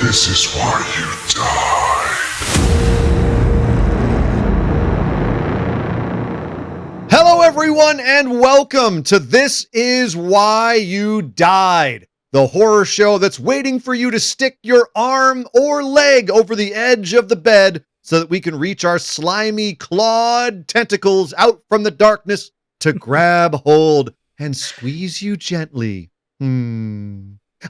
This is why you died. Hello, everyone, and welcome to This Is Why You Died, the horror show that's waiting for you to stick your arm or leg over the edge of the bed so that we can reach our slimy, clawed tentacles out from the darkness to grab hold and squeeze you gently.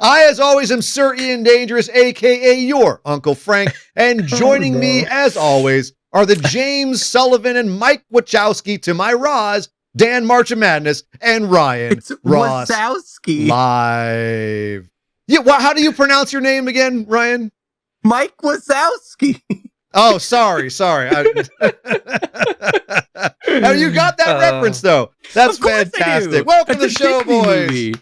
I, as always, am Sir Ian Dangerous, a.k.a. your Uncle Frank, and joining me, as always, are the James Sullivan and Mike Wachowski to my Roz, Dan March of Madness, and Ryan Ross Wazowski. live. Yeah, how do you pronounce your name again, Ryan? Mike Wazowski. Oh, sorry. Oh, you got that reference, though. That's fantastic. Welcome to the show, boys. Movie.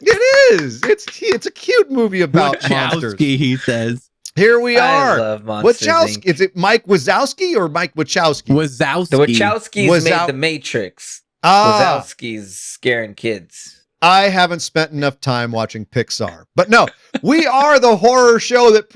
It is. It's a cute movie about Wachowski, monsters. he says. Here we are. I love Monsters, Wachowski. Inc. Is it Mike Wazowski or Mike Wachowski? Wazowski. The Wachowskis made The Matrix. Wazowski's scaring kids. I haven't spent enough time watching Pixar. But no, we are the horror show that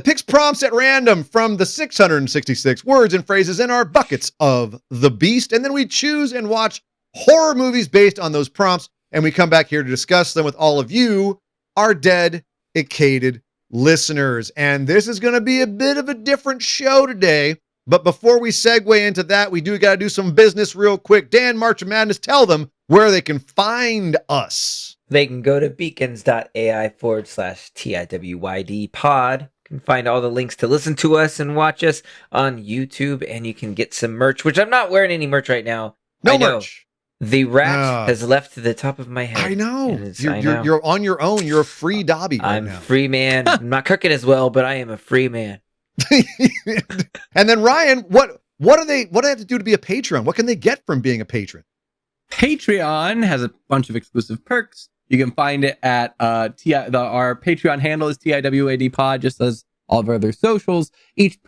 picks prompts at random from the 666 words and phrases in our buckets of the beast. And then we choose and watch horror movies based on those prompts. And we come back here to discuss them with all of you, our dedicated listeners. And this is going to be a bit of a different show today. But before we segue into that, we got to do some business real quick. Dan, March of Madness, tell them where they can find us. They can go to beacons.ai/TIWYD pod. You can find all the links to listen to us and watch us on YouTube. And you can get some merch, which I'm not wearing any merch right now. No I know. merch. The rat has left the top of my head. I know. I know. You're on your own. You're a free Dobby right I'm now. free man. I'm not cooking as well, but I am a free man. And then Ryan, what do they have to do to be a patron? What can they get from being a patron? Patreon has a bunch of exclusive perks. You can find it at our Patreon handle is TIWAD pod, just as all of our other socials. Each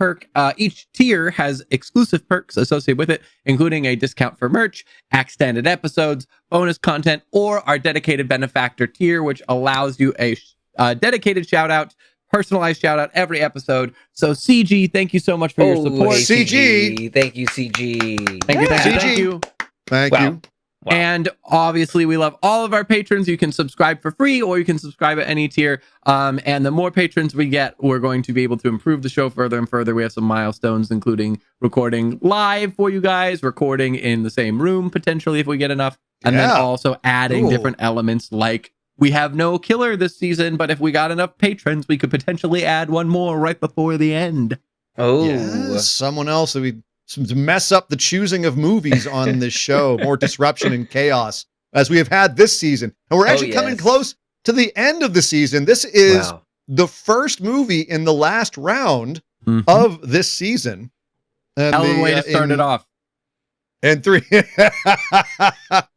tier has exclusive perks associated with it, including a discount for merch, extended episodes, bonus content, or our dedicated benefactor tier, which allows you a dedicated shout out, personalized shout out every episode. So CG, thank you so much for your support. CG. Thank you, CG. Thank you. Thank you. Wow. And obviously, we love all of our patrons. You can subscribe for free, or you can subscribe at any tier. And the more patrons we get, we're going to be able to improve the show further and further. We have some milestones, including recording live for you guys, recording in the same room, potentially, if we get enough. And then also adding different elements, like we have no killer this season, but if we got enough patrons, we could potentially add one more right before the end. Oh, yes, someone else that we to mess up the choosing of movies on this show, more disruption and chaos as we have had this season. And we're actually coming close to the end of the season. This is the first movie in the last round of this season. And hell of a way to start it off. And three,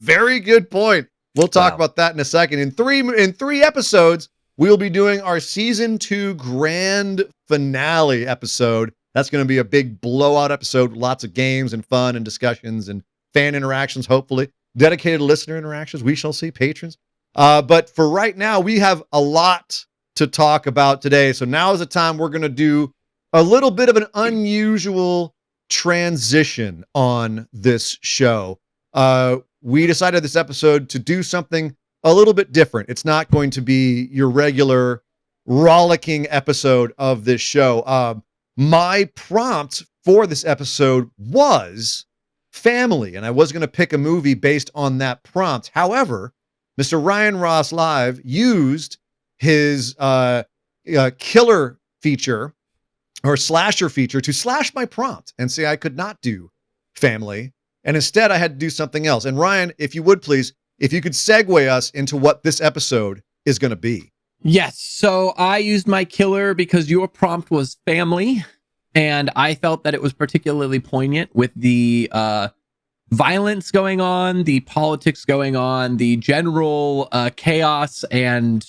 very good point. We'll talk about that in a second. In three episodes, we'll be doing our season 2 grand finale episode. That's going to be a big blowout episode. Lots of games and fun and discussions and fan interactions, hopefully. Dedicated listener interactions. We shall see. Patrons. But for right now, we have a lot to talk about today. So now is the time we're going to do a little bit of an unusual transition on this show. We decided this episode to do something a little bit different. It's not going to be your regular rollicking episode of this show. My prompt for this episode was family, and I was going to pick a movie based on that prompt. However, Mr. Ryan Ross Live used his killer feature or slasher feature to slash my prompt and say I could not do family. And instead I had to do something else. And Ryan, if you would please, if you could segue us into what this episode is going to be. Yes. So I used my killer because your prompt was family, and I felt that it was particularly poignant with the violence going on, the politics going on, the general chaos and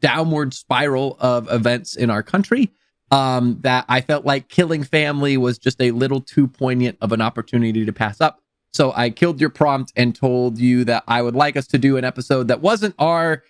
downward spiral of events in our country. That I felt like killing family was just a little too poignant of an opportunity to pass up. So I killed your prompt and told you that I would like us to do an episode that wasn't our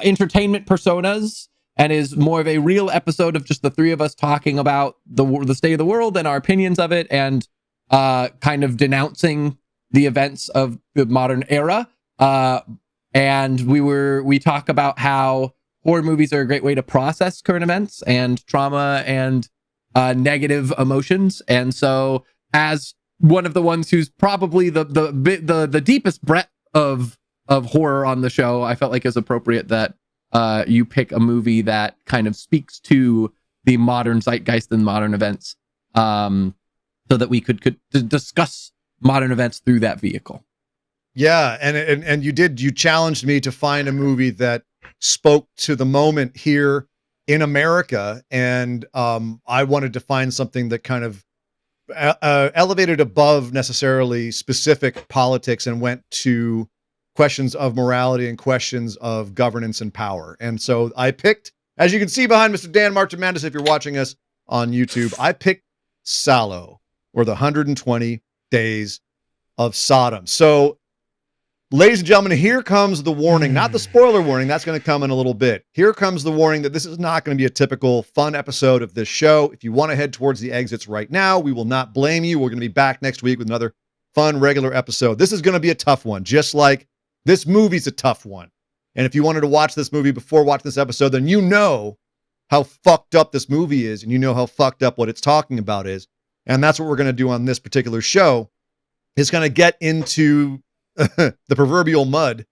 entertainment personas, and is more of a real episode of just the three of us talking about the state of the world and our opinions of it, and kind of denouncing the events of the modern era. And we talk about how horror movies are a great way to process current events and trauma and negative emotions. And so, as one of the ones who's probably the deepest breadth of horror on the show, I felt like it's appropriate that you pick a movie that kind of speaks to the modern zeitgeist and modern events, so that we could discuss modern events through that vehicle. Yeah, and you challenged me to find a movie that spoke to the moment here in America, and I wanted to find something that kind of elevated above necessarily specific politics and went to questions of morality and questions of governance and power. And so I picked, as you can see behind Mr. Dan Marchimandis, if you're watching us on YouTube, I picked Salo, or the 120 Days of Sodom. So, ladies and gentlemen, here comes the warning, not the spoiler warning. That's going to come in a little bit. Here comes the warning that this is not going to be a typical fun episode of this show. If you want to head towards the exits right now, we will not blame you. We're going to be back next week with another fun, regular episode. This is going to be a tough one, just like this movie's a tough one. And if you wanted to watch this movie before watching this episode, then you know how fucked up this movie is, and you know how fucked up what it's talking about is. And that's what we're going to do on this particular show. It's going to get into the proverbial mud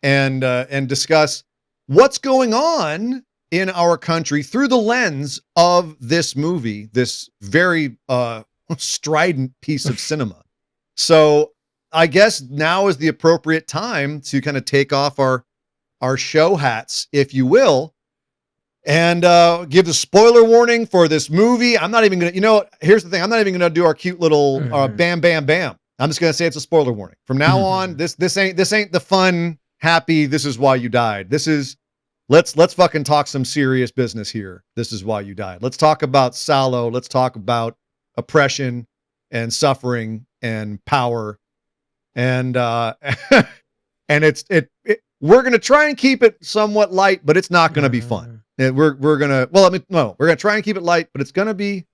and discuss what's going on in our country through the lens of this movie, this very strident piece of cinema. So I guess now is the appropriate time to kind of take off our show hats, if you will, and give the spoiler warning for this movie. I'm not even going to, here's the thing. I'm not even going to do our cute little bam, bam, bam. I'm just going to say it's a spoiler warning. From now on, this ain't the fun, happy, this is why you died. This is, let's fucking talk some serious business here. This is why you died. Let's talk about Salo. Let's talk about oppression and suffering and power. And we're going to try and keep it somewhat light, but it's not going to be fun. And we're going to try and keep it light, but it's going to be,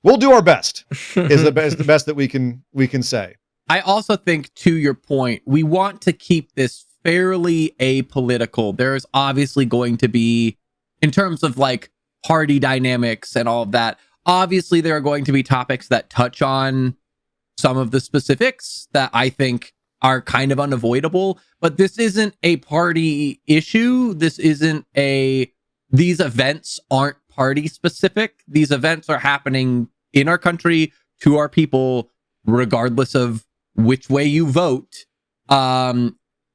we'll do our best is the best that we can say. I also think, to your point, we want to keep this fairly apolitical. There's obviously going to be, in terms of like party dynamics and all of that, obviously there are going to be topics that touch on some of the specifics that I think are kind of unavoidable, but this isn't a party issue. These events aren't party specific. These events are happening in our country to our people, regardless of which way you vote. And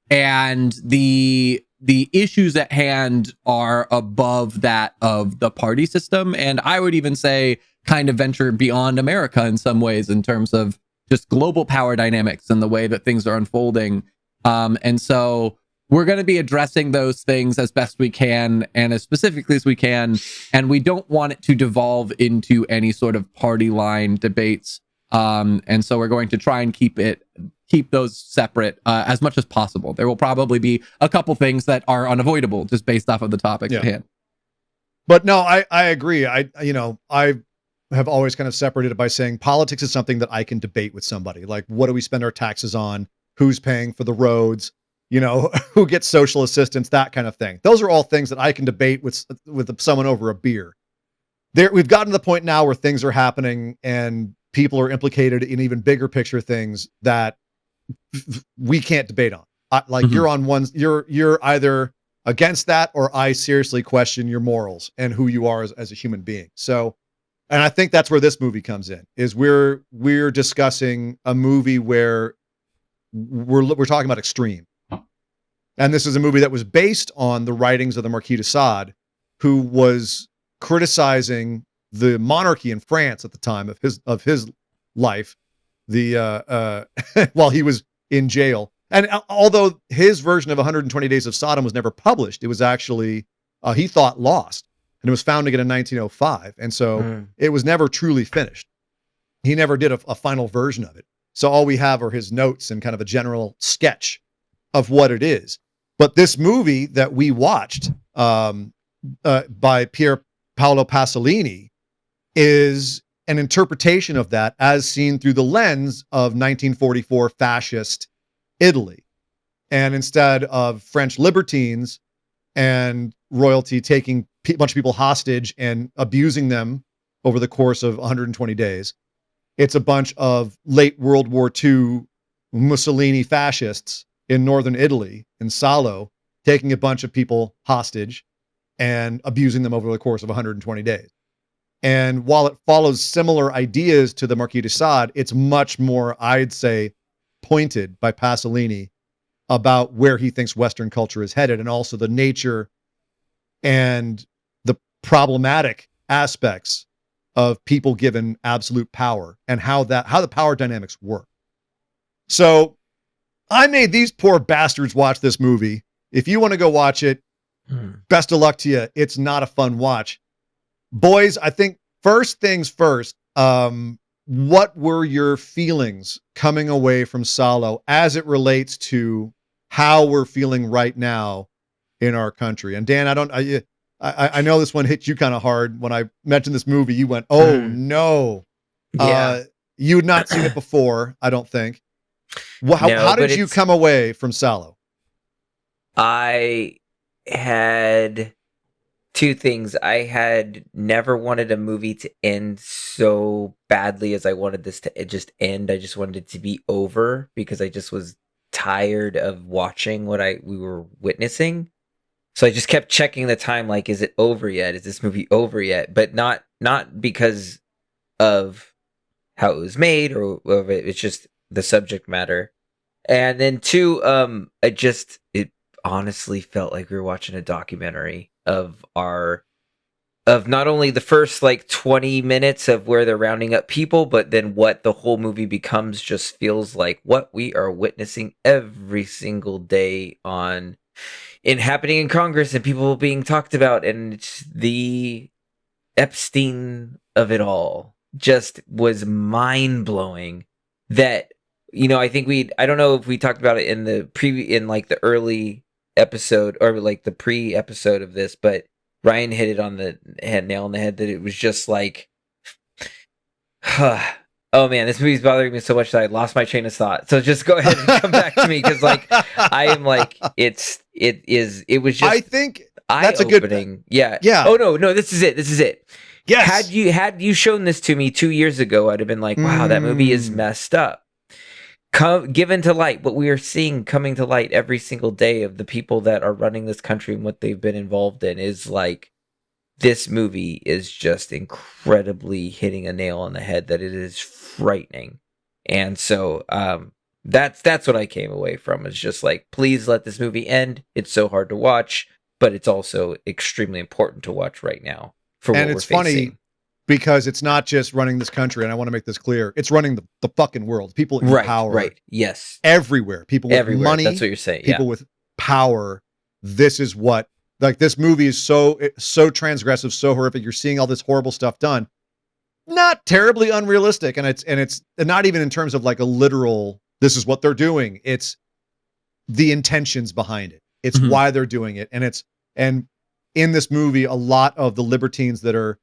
the issues at hand are above that of the party system. And I would even say kind of venture beyond America in some ways, in terms of just global power dynamics and the way that things are unfolding. And so we're going to be addressing those things as best we can and as specifically as we can. And we don't want it to devolve into any sort of party line debates. And so we're going to try and keep those separate as much as possible. There will probably be a couple things that are unavoidable just based off of the topics at hand. But no, I agree. I have always kind of separated it by saying politics is something that I can debate with somebody. Like, what do we spend our taxes on? Who's paying for the roads? Who gets social assistance? That kind of thing. Those are all things that I can debate with someone over a beer. We've gotten to the point now where things are happening and people are implicated in even bigger picture things that we can't debate on. You're on one. You're either against that, or I seriously question your morals and who you are as a human being. So. And I think that's where this movie comes in, is we're discussing a movie where we're talking about extreme. And this is a movie that was based on the writings of the Marquis de Sade, who was criticizing the monarchy in France at the time of his life, while he was in jail. And although his version of 120 Days of Sodom was never published, it was actually, he thought, lost. And it was found again in 1905. And so it was never truly finished. He never did a final version of it. So all we have are his notes and kind of a general sketch of what it is. But this movie that we watched, by Pier Paolo Pasolini is an interpretation of that as seen through the lens of 1944 fascist Italy. And instead of French libertines and royalty taking a bunch of people hostage and abusing them over the course of 120 days, it's a bunch of late World War II Mussolini fascists in northern Italy, in Salo, taking a bunch of people hostage and abusing them over the course of 120 days. And while it follows similar ideas to the Marquis de Sade, it's much more, I'd say, pointed by Pasolini about where he thinks Western culture is headed, and also the nature and the problematic aspects of people given absolute power and how the power dynamics work. So I made these poor bastards watch this movie. If you want to go watch it, best of luck to you. It's not a fun watch. Boys, I think first things first, what were your feelings coming away from Salo as it relates to how we're feeling right now in our country? And Dan, I know this one hit you kind of hard. When I mentioned this movie, you went, oh no. Yeah. You had not seen it before, I don't think. How did you come away from Salo? I had two things. I had never wanted a movie to end so badly as I wanted this to just end. I just wanted it to be over because I just was tired of watching what we were witnessing. So I just kept checking the time, like, is it over yet? Is this movie over yet? But not because of how it was made or it's just the subject matter. And then two, it honestly felt like we were watching a documentary of not only the first like 20 minutes of where they're rounding up people, but then what the whole movie becomes just feels like what we are witnessing every single day happening in Congress and people being talked about. And it's the Epstein of it all just was mind blowing that, I think I don't know if we talked about it in in like the early episode or like the pre-episode of this, but Ryan hit it on the nail on the head that it was just like, oh man, this movie's bothering me so much that I lost my train of thought. So just go ahead and come back to me because like I am like it was just I think that's a good thing. Yeah. Yeah. Oh no, this is it. Yes. Had you shown this to me 2 years ago, I'd have been like, wow, that movie is messed up. Given to light, what we are seeing coming to light every single day of the people that are running this country and what they've been involved in is like, this movie is just incredibly hitting a nail on the head that it is frightening. And so that's what I came away from. It's just like, please let this movie end. It's so hard to watch, but it's also extremely important to watch right now for what we're facing. Funny because it's not just running this country, and I want to make this clear. It's running the fucking world. People in power. Right. Yes. Everywhere. People with money. That's what you're saying. People with power. This is what, like, this movie is so transgressive, so horrific. You're seeing all this horrible stuff done. Not terribly unrealistic. And it's not even in terms of like a literal, this is what they're doing. It's the intentions behind it. It's why they're doing it. And in this movie, a lot of the libertines that are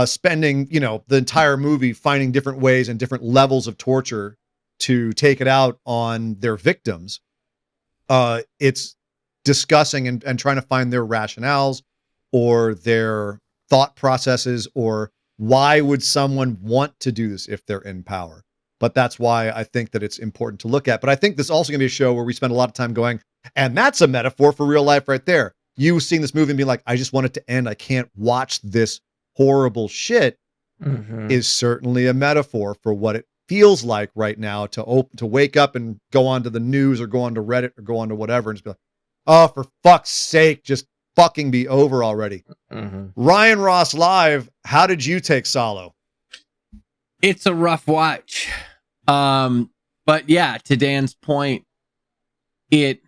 spending, the entire movie finding different ways and different levels of torture to take it out on their victims. It's discussing and trying to find their rationales or their thought processes, or why would someone want to do this if they're in power? But that's why I think that it's important to look at. But I think this is also going to be a show where we spend a lot of time going, and that's a metaphor for real life right there. You seeing this movie and being like, I just want it to end. I can't watch this horrible shit is certainly a metaphor for what it feels like right now to wake up and go onto the news or go onto Reddit or go onto whatever and just be like, oh, for fuck's sake, just fucking be over already. Ryan Ross Live, how did you take Salo? It's a rough watch. But yeah, to Dan's point, it's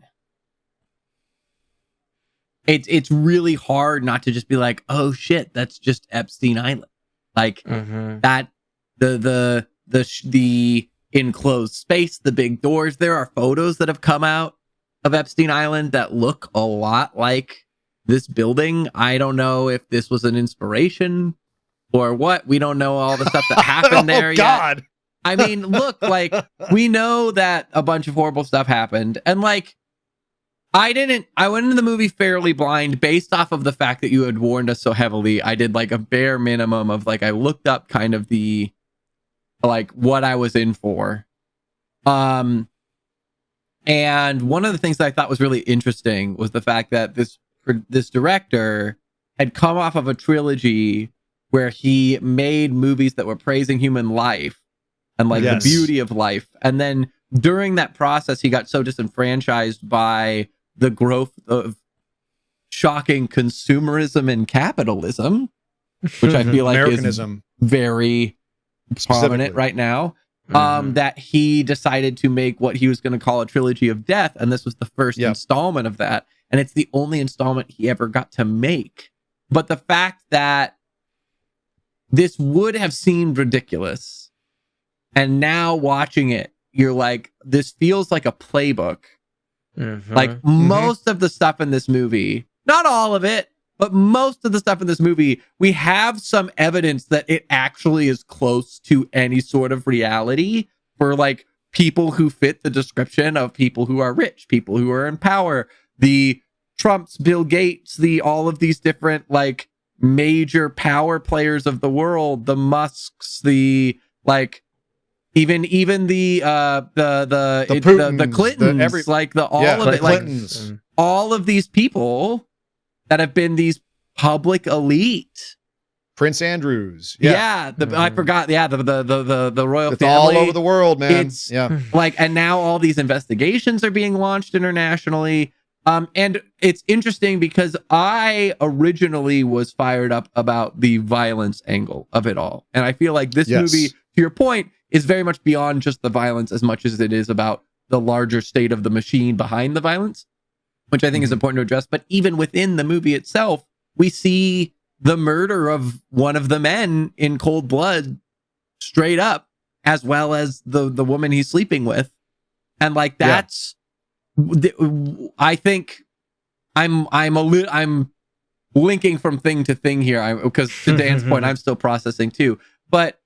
really hard not to just be like, oh shit, that's just Epstein Island. Like that, the enclosed space, the big doors. There are photos that have come out of Epstein Island that look a lot like this building. I don't know if this was an inspiration or what. We don't know all the stuff that happened there yet. God. I mean, look, like, we know that a bunch of horrible stuff happened. And like, I went into the movie fairly blind based off of the fact that you had warned us so heavily. I did like a bare minimum of like, I looked up kind of the, like, what I was in for. And one of the things that I thought was really interesting was the fact that this director had come off of a trilogy where he made movies that were praising human life and like Yes. the beauty of life. And then during that process, he got so disenfranchised by the growth of shocking consumerism and capitalism, which I feel like is Americanism. very prominent right now, that he decided to make what he was going to call a trilogy of death. And this was the first installment of that. And it's the only installment he ever got to make. But the fact that this would have seemed ridiculous, and now watching it, you're like, this feels like a playbook. Like most of the stuff in this movie, not all of it, but most of the stuff in this movie, we have some evidence that it actually is close to any sort of reality for like people who fit the description of people who are rich, people who are in power, the Trumps, Bill Gates, all of these different like major power players of the world, the Musks, the like even the Clintons, Clintons. all of these people that have been these public elite. Prince Andrews. I forgot. Yeah, the royal It's family all over the world, man. It's like, and now all these investigations are being launched internationally. And it's interesting because I originally was fired up about the violence angle of it all. And I feel like this movie, to your point, is very much beyond just the violence as much as it is about the larger state of the machine behind the violence, which I think is important to address. But even within the movie itself, we see the murder of one of the men in cold blood straight up, as well as the woman he's sleeping with. And like, that's, I think I'm linking from thing to thing here, because to Dan's point, I'm still processing too. But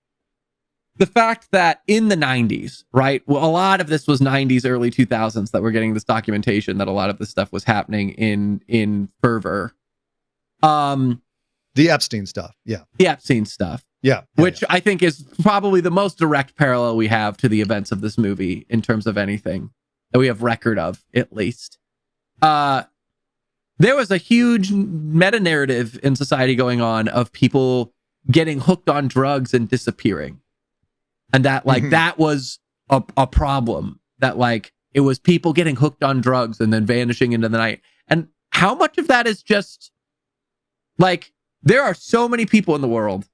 the fact that in the 90s, right? Well, a lot of this was 90s, early 2000s that we're getting this documentation that a lot of this stuff was happening in fervor. The Epstein stuff. Yeah. The Epstein stuff. Yeah. Which I think is probably the most direct parallel we have to the events of this movie in terms of anything that we have record of, at least. There was a huge meta narrative in society going on of people getting hooked on drugs and disappearing. And that like that was a problem, that like it was people getting hooked on drugs and then vanishing into the night. And how much of that is just like, there are so many people in the world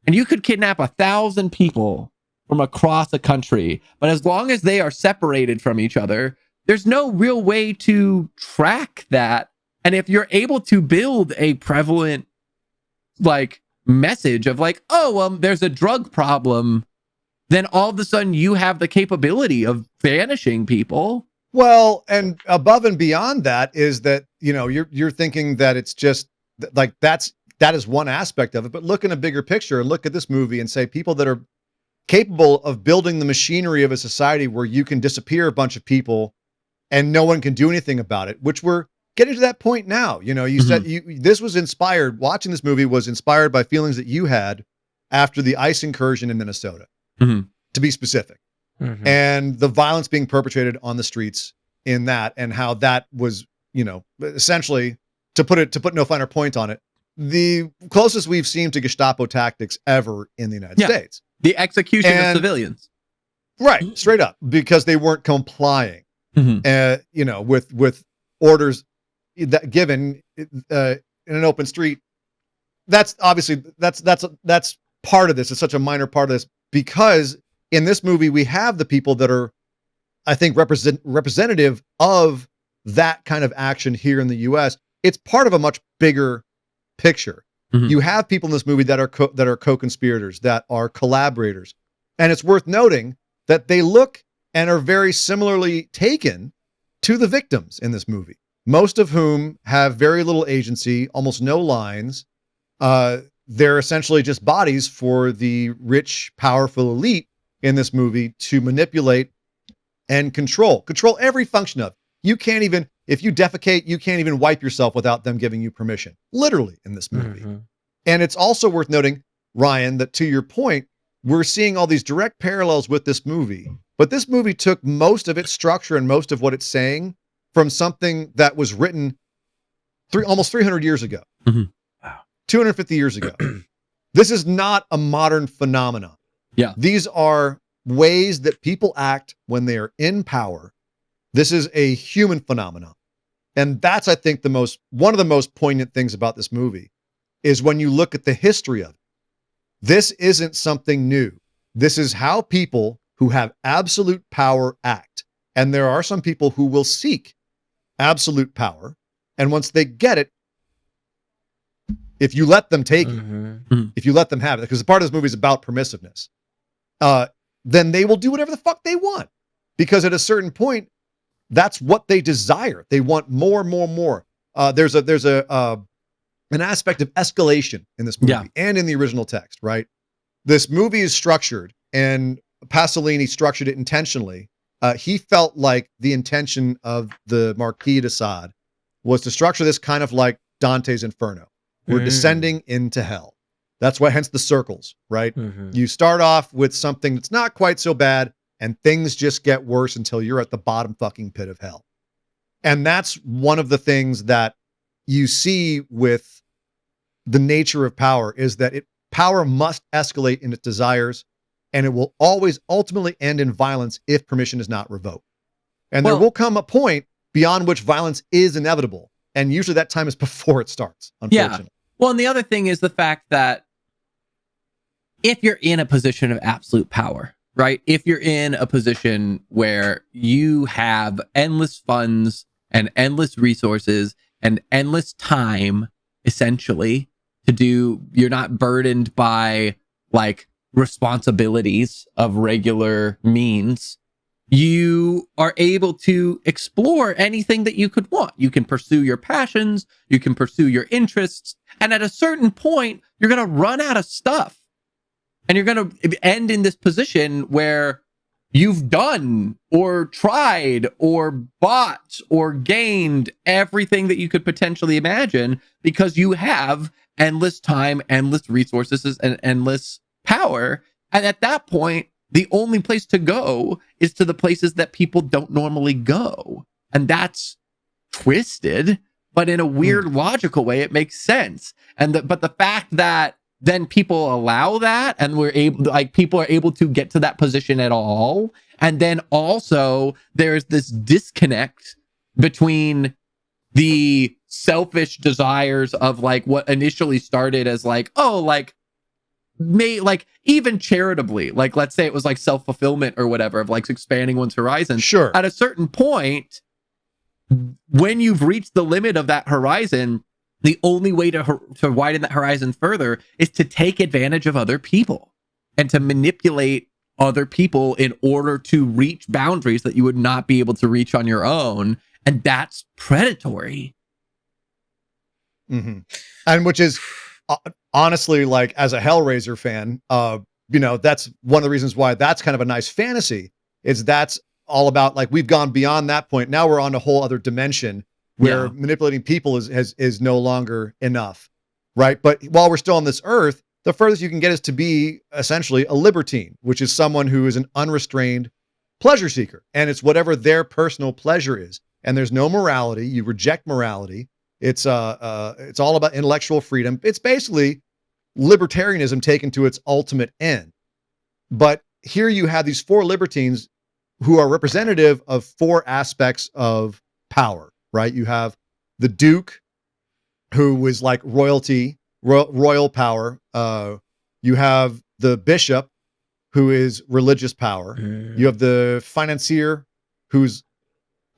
and you could kidnap 1,000 people from across a country, but as long as they are separated from each other, there's no real way to track that. And if you're able to build a prevalent like message of like, oh, well, there's a drug problem, then all of a sudden you have the capability of vanishing people. Well, and above and beyond that is that, you know, you're thinking that it's just like that is one aspect of it, but look in a bigger picture and look at this movie and say people that are capable of building the machinery of a society where you can disappear a bunch of people and no one can do anything about it, which we're getting to that point now. You know, you said this was inspired, watching this movie was inspired by feelings that you had after the ICE incursion in Minnesota. To be specific, and the violence being perpetrated on the streets in that, and how that was, you know, essentially to put no finer point on it, the closest we've seen to Gestapo tactics ever in the United States. The execution of civilians, right? Straight up, because they weren't complying, you know, with orders that given in an open street. That's obviously that's part of this. It's such a minor part of this. Because in this movie, we have the people that are, I think, representative of that kind of action here in the U.S. It's part of a much bigger picture. You have people in this movie that are co-conspirators, that are collaborators. And it's worth noting that they look and are very similarly taken to the victims in this movie. most of whom have very little agency, almost no lines. They're essentially just bodies for the rich, powerful elite in this movie to manipulate and control every function of. You can't even, if you defecate, you can't even wipe yourself without them giving you permission, literally, in this movie. Mm-hmm. And it's also worth noting, Ryan, that to your point, we're seeing all these direct parallels with this movie, but this movie took most of its structure and most of what it's saying from something that was written almost 300 years ago. Mm-hmm. Wow. 250 years ago. This is not a modern phenomenon. Yeah. These are ways that people act when they are in power. This is a human phenomenon. And that's, I think, one of the most poignant things about this movie is when you look at the history of it. This isn't something new. This is how people who have absolute power act. And there are some people who will seek absolute power. And once they get it, if you let them take it, if you let them have it, because part of this movie is about permissiveness, then they will do whatever the fuck they want. Because at a certain point, that's what they desire. They want more, more, more. There's an aspect of escalation in this movie and in the original text, right? This movie is structured, and Pasolini structured it intentionally. He felt like the intention of the Marquis de Sade was to structure this kind of like Dante's Inferno. We're descending into hell. That's why, hence the circles, right? Mm-hmm. You start off with something that's not quite so bad, and things just get worse until you're at the bottom fucking pit of hell. And that's one of the things that you see with the nature of power, is that power must escalate in its desires, and it will always ultimately end in violence if permission is not revoked. And there will come a point beyond which violence is inevitable. And usually that time is before it starts, unfortunately. Yeah. Well, and the other thing is the fact that if you're in a position of absolute power, right? If you're in a position where you have endless funds and endless resources and endless time, essentially, to do, you're not burdened by like responsibilities of regular means, you are able to explore anything that you could want. You can pursue your passions, you can pursue your interests, and at a certain point, you're going to run out of stuff. And you're going to end in this position where you've done or tried or bought or gained everything that you could potentially imagine because you have endless time, endless resources, and endless power. And at that point, the only place to go is to the places that people don't normally go. And that's twisted, but in a weird logical way, it makes sense. But the fact that then people allow that, and people are able to get to that position at all. And then also there's this disconnect between the selfish desires of like what initially started as like, oh, like even charitably, like let's say it was like self-fulfillment or whatever of like expanding one's horizon. Sure. At a certain point, when you've reached the limit of that horizon, the only way to widen that horizon further is to take advantage of other people and to manipulate other people in order to reach boundaries that you would not be able to reach on your own. And that's predatory. Mm-hmm. And which is honestly, like, as a Hellraiser fan, that's one of the reasons why that's kind of a nice fantasy, is that's all about like, we've gone beyond that point. Now we're on a whole other dimension where manipulating people is no longer enough, right? But while we're still on this earth, the furthest you can get is to be essentially a libertine, which is someone who is an unrestrained pleasure seeker. And it's whatever their personal pleasure is. And there's no morality. You reject morality. It's all about intellectual freedom. It's basically libertarianism taken to its ultimate end. But here you have these four libertines who are representative of four aspects of power. Right? You have the Duke, who was like royalty, royal power. You have the Bishop, who is religious power. You have the financier, who's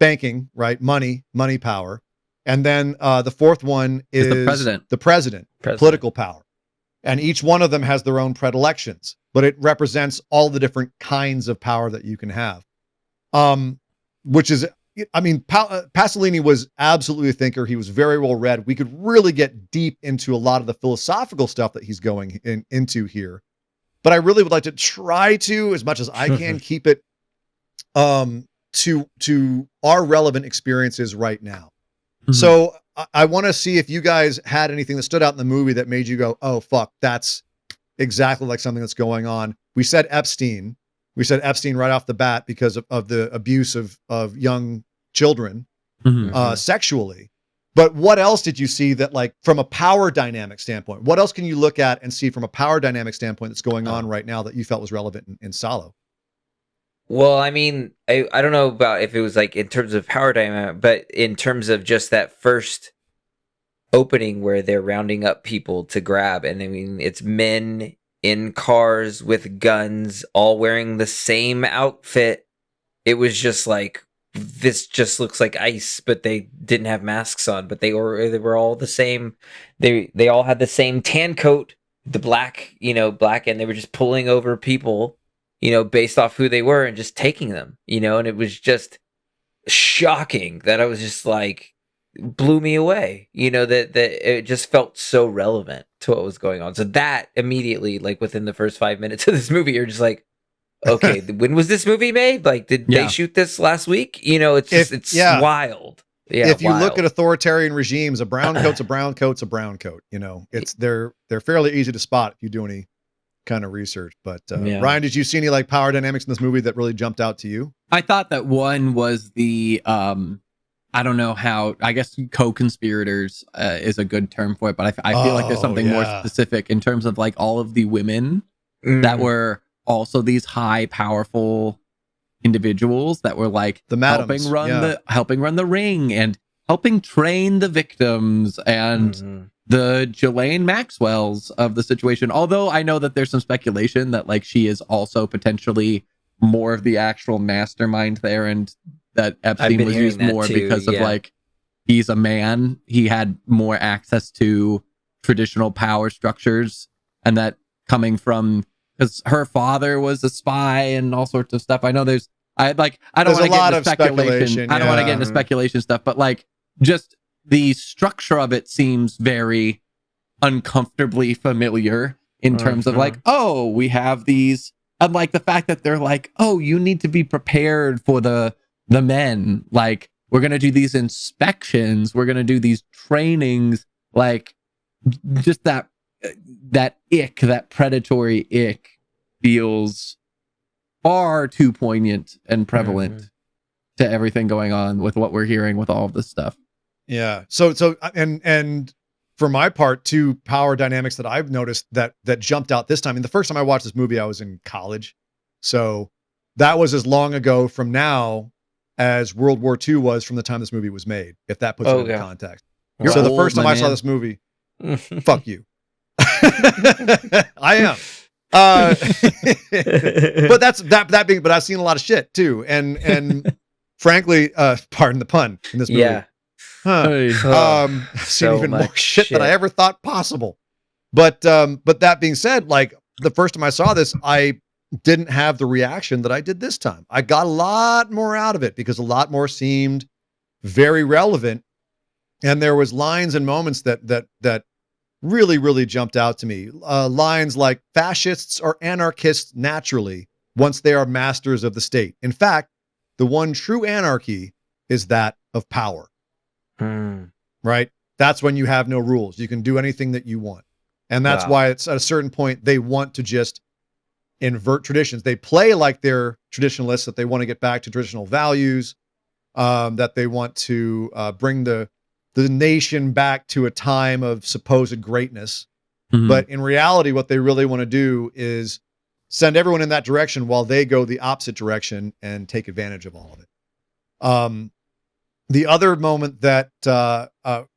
banking, right? Money power. And then the fourth one is the president, political power. And each one of them has their own predilections, but it represents all the different kinds of power that you can have. Which is, I mean, Pasolini was absolutely a thinker. He was very well read. We could really get deep into a lot of the philosophical stuff that he's going into here. But I really would like to try to, as much as I can, keep it to our relevant experiences right now. Mhm. So I want to see if you guys had anything that stood out in the movie that made you go, oh, fuck, that's exactly like something that's going on. We said Epstein. We said Epstein right off the bat because of the abuse of young children Mhm. sexually. But what else did you see that, like, from a power dynamic standpoint? What else can you look at and see from a power dynamic standpoint that's going on right now that you felt was relevant in Salo? Well, I mean, I don't know about if it was like in terms of power dynamic, but in terms of just that first opening where they're rounding up people to grab, and I mean, it's men in cars with guns, all wearing the same outfit. It was just like, this just looks like ice, but they didn't have masks on, but they were all the same. They all had the same tan coat, the black, black, and they were just pulling over people, based off who they were and just taking them, and it was just shocking that I was just like, blew me away, that it just felt so relevant to what was going on. So that immediately, like within the first 5 minutes of this movie, you're just like, okay, when was this movie made? Like, did they shoot this last week? It's just, it's wild. Yeah. If you look at authoritarian regimes, a brown coat's a brown coat's a brown coat. It's they're fairly easy to spot if you do any kind of research. But Ryan, did you see any like power dynamics in this movie that really jumped out to you? I thought that one was the I don't know how, I guess co-conspirators is a good term for it, but I feel like there's something more specific in terms of like all of the women that were also these high powerful individuals that were like the madams, helping run the ring and helping train the victims and the Ghislaine Maxwells of the situation. Although I know that there's some speculation that like she is also potentially more of the actual mastermind there, and that Epstein was used more because of like, he's a man, he had more access to traditional power structures, and that coming from, because her father was a spy and all sorts of stuff. I know I don't want to get into speculation. I don't want to get into speculation stuff, but like just the structure of it seems very uncomfortably familiar in terms of like, oh, we have these, and like the fact that they're like, oh, you need to be prepared for the men. Like, we're going to do these inspections. We're going to do these trainings. Like, just that ick, that predatory ick feels far too poignant and prevalent to everything going on with what we're hearing with all of this stuff. Yeah. So and for my part, two power dynamics that I've noticed that jumped out this time. And the first time I watched this movie, I was in college. So that was as long ago from now as World War II was from the time this movie was made, if that puts it into context. You're so the old, first time I saw this movie, fuck you. I am. But but I've seen a lot of shit too. And frankly, pardon the pun in this movie. Yeah. I've seen even more shit than I ever thought possible. But that being said, like the first time I saw this, I didn't have the reaction that I did this time. I got a lot more out of it because a lot more seemed very relevant. And there was lines and moments that really, really jumped out to me. Lines like, fascists are anarchists naturally once they are masters of the state. In fact, the one true anarchy is that of power. Right? That's when you have no rules. You can do anything that you want. And that's why it's at a certain point, they want to just invert traditions. They play like they're traditionalists, that they want to get back to traditional values, that they want to bring the nation back to a time of supposed greatness. But in reality, what they really want to do is send everyone in that direction while they go the opposite direction and take advantage of all of it. The other moment that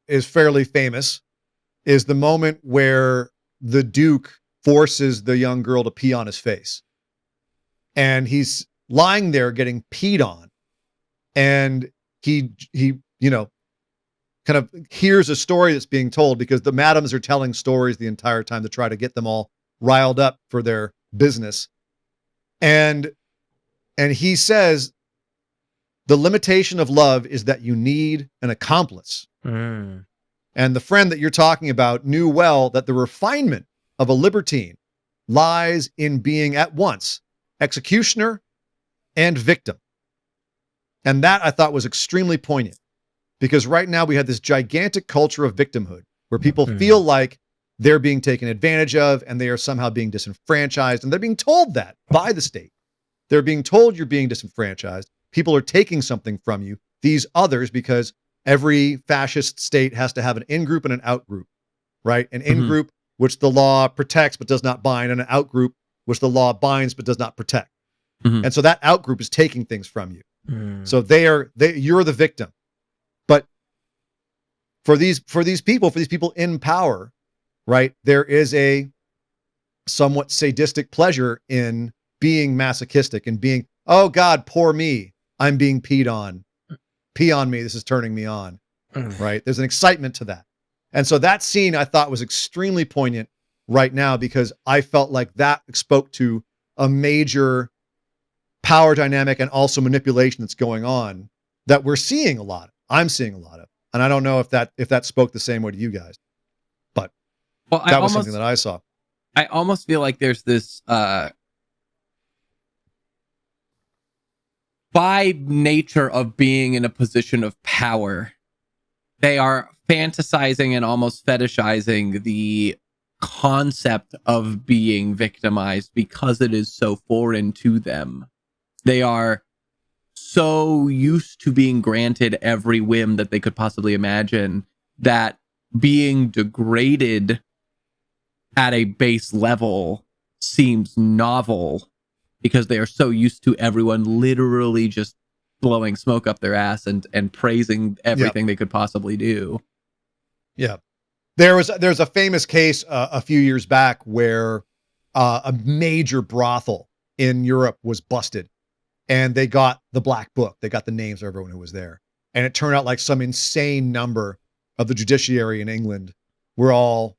is fairly famous is the moment where the Duke forces the young girl to pee on his face. And he's lying there getting peed on. And he kind of hears a story that's being told, because the madams are telling stories the entire time to try to get them all riled up for their business. And he says, the limitation of love is that you need an accomplice. Mm. And the friend that you're talking about knew well that the refinement of a libertine lies in being at once executioner and victim. And that I thought was extremely poignant, because right now we have this gigantic culture of victimhood where people feel like they're being taken advantage of and they are somehow being disenfranchised, and they're being told that by the state. They're being told you're being disenfranchised. People are taking something from you, these others, because every fascist state has to have an in-group and an out-group, right? An in-group, which the law protects but does not bind, and an out-group, which the law binds but does not protect. And so that out-group is taking things from you. So you're the victim. But for these people in power, right, there is a somewhat sadistic pleasure in being masochistic and being, oh God, poor me, I'm being peed on. Pee on me, this is turning me on, right? There's an excitement to that. And so that scene I thought was extremely poignant right now, because I felt like that spoke to a major power dynamic and also manipulation that's going on that we're seeing a lot of. I'm seeing a lot of. And I don't know if that spoke the same way to you guys, but that was something that I saw. I almost feel like there's this by nature of being in a position of power, they are fantasizing and almost fetishizing the concept of being victimized because it is so foreign to them. They are so used to being granted every whim that they could possibly imagine that being degraded at a base level seems novel, because they are so used to everyone literally just blowing smoke up their ass and praising everything they could possibly do. Yeah. There's a famous case a few years back where a major brothel in Europe was busted, and they got the black book. They got the names of everyone who was there. And it turned out like some insane number of the judiciary in England were all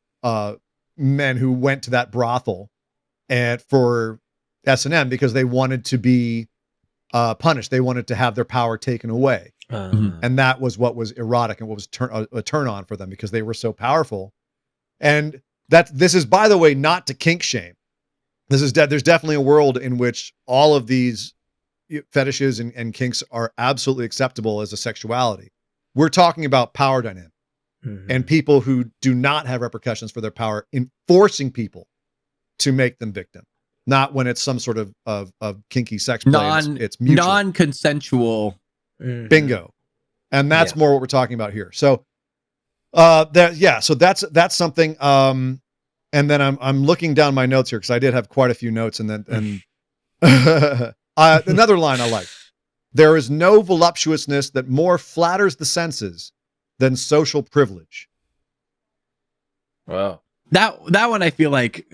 men who went to that brothel and for S&M because they wanted to be punished. They wanted to have their power taken away. And that was what was erotic and what was a turn on for them, because they were so powerful. And this is, by the way, not to kink shame. There's definitely a world in which all of these fetishes and kinks are absolutely acceptable as a sexuality. We're talking about power dynamic and people who do not have repercussions for their power in forcing people to make them victim. Not when it's some sort of kinky sex play. It's mutual. Non-consensual. Bingo. And that's more what we're talking about here. So so that's something. And then I'm looking down my notes here, because I did have quite a few notes, and another line I like. There is no voluptuousness that more flatters the senses than social privilege. Wow. That one I feel like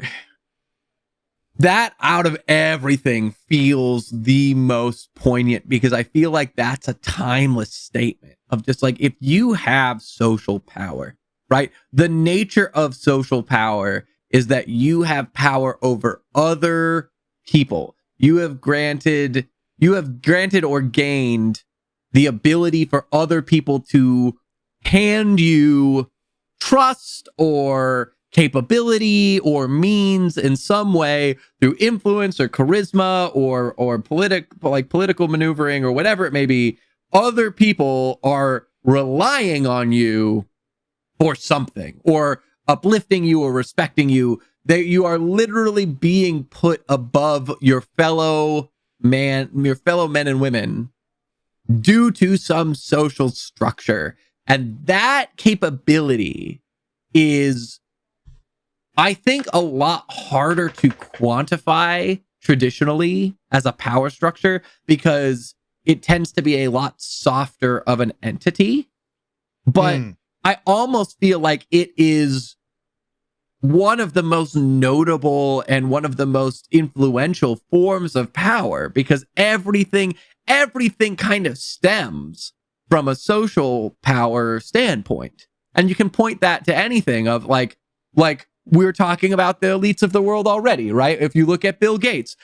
that out of everything feels the most poignant, because I feel like that's a timeless statement of just like, if you have social power, right? The nature of social power is that you have power over other people. You have granted or gained the ability for other people to hand you trust or capability or means in some way through influence or charisma or political maneuvering or whatever it may be. Other people are relying on you for something, or uplifting you or respecting you. You are literally being put above your fellow men and women due to some social structure. And that capability is, I think, a lot harder to quantify traditionally as a power structure, because it tends to be a lot softer of an entity. But I almost feel like it is one of the most notable and one of the most influential forms of power, because everything kind of stems from a social power standpoint. And you can point that to anything of like we're talking about the elites of the world already, right? If you look at Bill Gates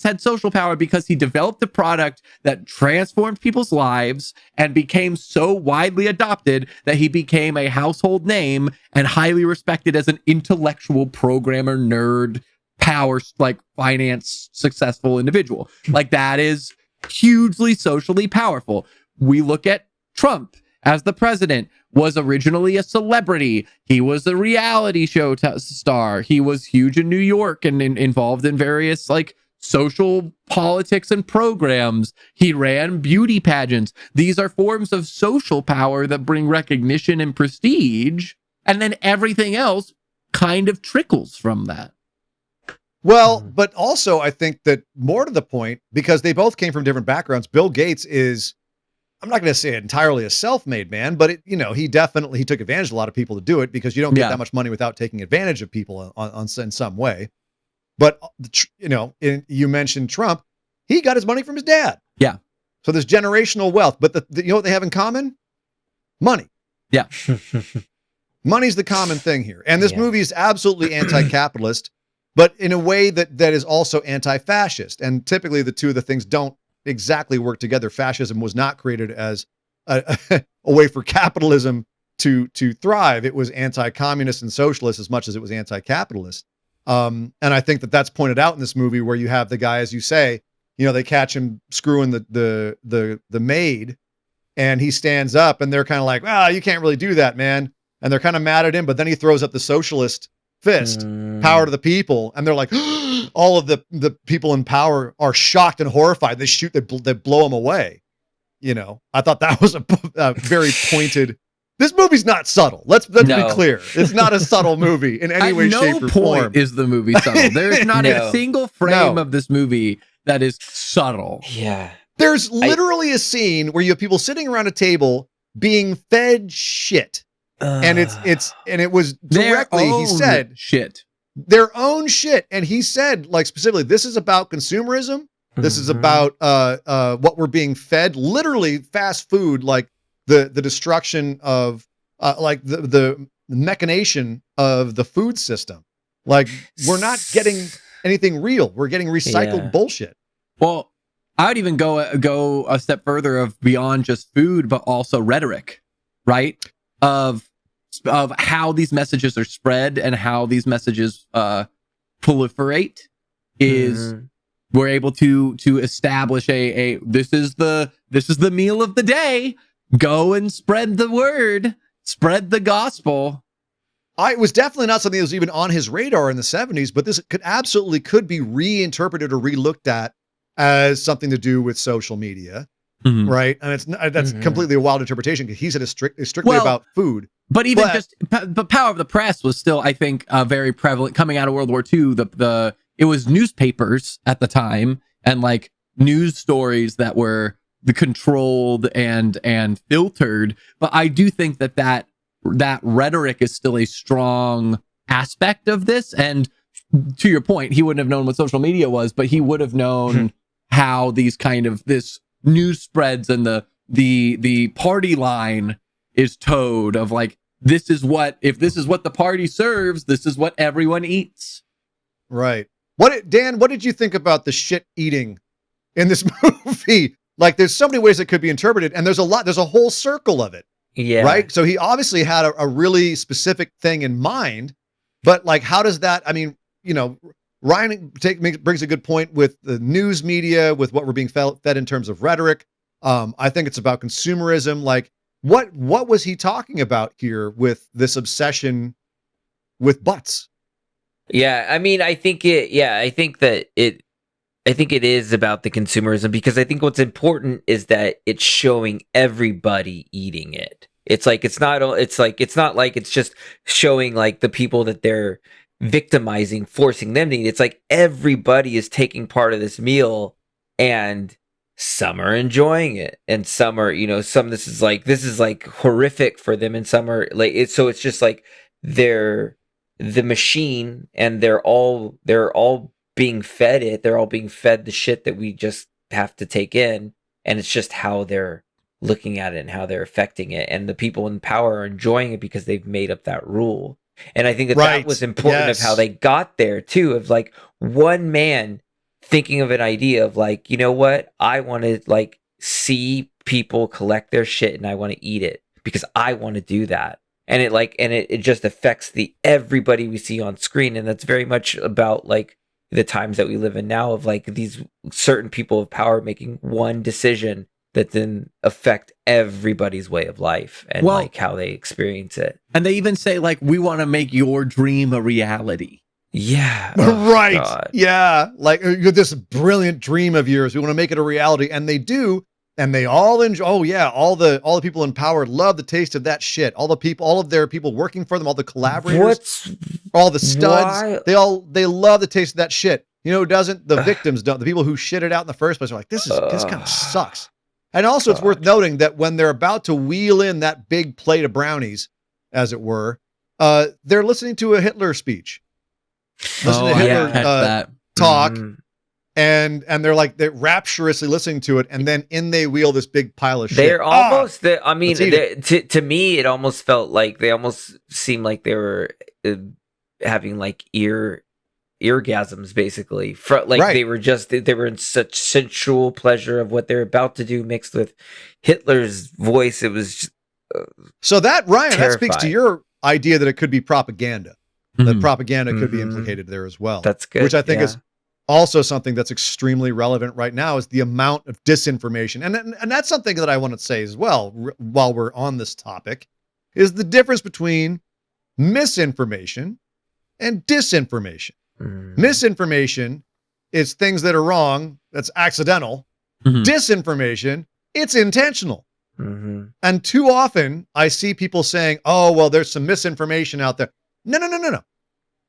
had social power because he developed a product that transformed people's lives and became so widely adopted that he became a household name and highly respected as an intellectual programmer, nerd, power, like finance, successful individual. Like that is hugely socially powerful. We look at Trump as the president, was originally a celebrity. He was a reality show star. He was huge in New York and involved in various like social politics and programs. He ran beauty pageants. These are forms of social power that bring recognition and prestige. And then everything else kind of trickles from that. Well, but also I think that more to the point, because they both came from different backgrounds, Bill Gates is, I'm not going to say entirely a self-made man, but it, he definitely, he took advantage of a lot of people to do it, because you don't get that much money without taking advantage of people on in some way. But, you mentioned Trump, he got his money from his dad. Yeah. So there's generational wealth, but you know what they have in common? Money. Yeah. Money's the common thing here. And this movie is absolutely anti-capitalist, but in a way that is also anti-fascist. And typically the two of the things don't exactly work together. Fascism was not created as a way for capitalism to thrive. It was anti-communist and socialist as much as it was anti-capitalist. And I think that that's pointed out in this movie, where you have the guy, as you say, they catch him screwing the maid, and he stands up, and they're kind of like, well, you can't really do that, man. And they're kind of mad at him, but then he throws up the socialist fist, power to the people, and they're like, all of the people in power are shocked and horrified. They shoot, they blow him away. I thought that was a very pointed. This movie's not subtle. Let's be clear. It's not a subtle movie in any way, shape, or form. At no point is the movie subtle. There is not a single frame of this movie that is subtle. Yeah. There's literally a scene where you have people sitting around a table being fed shit. And it was directly, he said, shit. Their own shit. And he said, like, specifically, this is about consumerism. This is about what we're being fed, literally fast food, like the destruction of like the machination of the food system. Like, we're not getting anything real. We're getting recycled bullshit. Well, I would even go a step further of beyond just food, but also rhetoric, right? Of how these messages are spread and how these messages proliferate is we're able to establish a this is the meal of the day. Go and spread the word, spread the gospel. It was definitely not something that was even on his radar in the 70s, but this could be reinterpreted or relooked at as something to do with social media. Right. And that's completely a wild interpretation, because he said it's strictly about food. But the power of the press was still, I think, very prevalent coming out of World War II. It was newspapers at the time, and like news stories that were controlled and filtered. But I do think that rhetoric is still a strong aspect of this. And to your point, he wouldn't have known what social media was, but he would have known how these kind of this news spreads, and the party line is towed of like, if this is what the party serves, this is what everyone eats. Right. Dan, what did you think about the shit eating in this movie? Like, there's so many ways it could be interpreted, and there's a whole circle of it. Yeah. Right. So he obviously had a really specific thing in mind, but like, how does that, Ryan brings a good point with the news media, with what we're being fed in terms of rhetoric. I think it's about consumerism. Like, what was he talking about here with this obsession with butts? Yeah, I mean, I think it is about the consumerism, because I think what's important is that it's showing everybody eating it. It's not like it's just showing like the people that they're victimizing, forcing them to eat. It's like everybody is taking part of this meal, and some are enjoying it, and some are, this is like horrific for them, and some are like it. So it's just like they're the machine, and they're all being fed it. They're all being fed the shit that we just have to take in, and it's just how they're looking at it and how they're affecting it. And the people in power are enjoying it because they've made up that rule. And I think that Right. that was important Yes. of how they got there too, of like one man thinking of an idea of like, you know what, I want to like see people collect their shit and I want to eat it because I want to do that. And it just affects the everybody we see on screen. And that's very much about like the times that we live in now, of like these certain people of power making one decision that then affect everybody's way of life and Well, like how they experience it. And they even say, like, we want to make your dream a reality. Yeah. Oh, Right. God. Yeah. Like this brilliant dream of yours. We want to make it a reality. And they do. And they all enjoy. Oh yeah. All the people in power love the taste of that shit. All of their people working for them, all the collaborators, all the studs, Why? they love the taste of that shit. You know who doesn't? The victims don't. The people who shit it out in the first place are like, this kind of sucks. And also it's worth noting that when they're about to wheel in that big plate of brownies, as it were, they're listening to a Hitler speech. Listen to Hitler talk, and they're rapturously listening to it, and then in they wheel this big pile of shit. They're almost. I mean, Let's eat to me, it almost felt like they almost seemed like they were having like eargasms, basically. They were they were in such sensual pleasure of what they're about to do, mixed with Hitler's voice. It was just, so that Ryan, that speaks to terrifying. your idea that it could be propaganda. That Mhm. propaganda could be implicated there as well. That's good. Which I think yeah. is also something that's extremely relevant right now, is the amount of disinformation. And that's something that I want to say as well, while we're on this topic, is the difference between misinformation and disinformation. Misinformation is things that are wrong, that's accidental. Mhm. Disinformation, it's intentional. Mhm. And too often I see people saying, oh, well, there's some misinformation out there. No.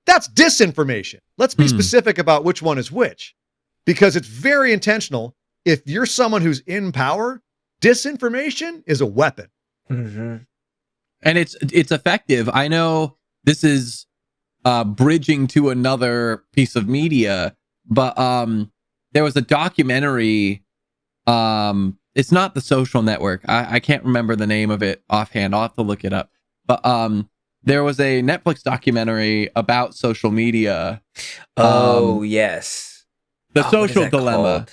That's disinformation. Let's be specific about which one is which, because it's very intentional. If you're someone who's in power, disinformation is a weapon. And it's effective. I know this is bridging to another piece of media, but there was a documentary. It's not The Social Network. I can't remember the name of it offhand. I'll have to look it up. But there was a Netflix documentary about social media. Oh, yes. The What is Social that Dilemma. called?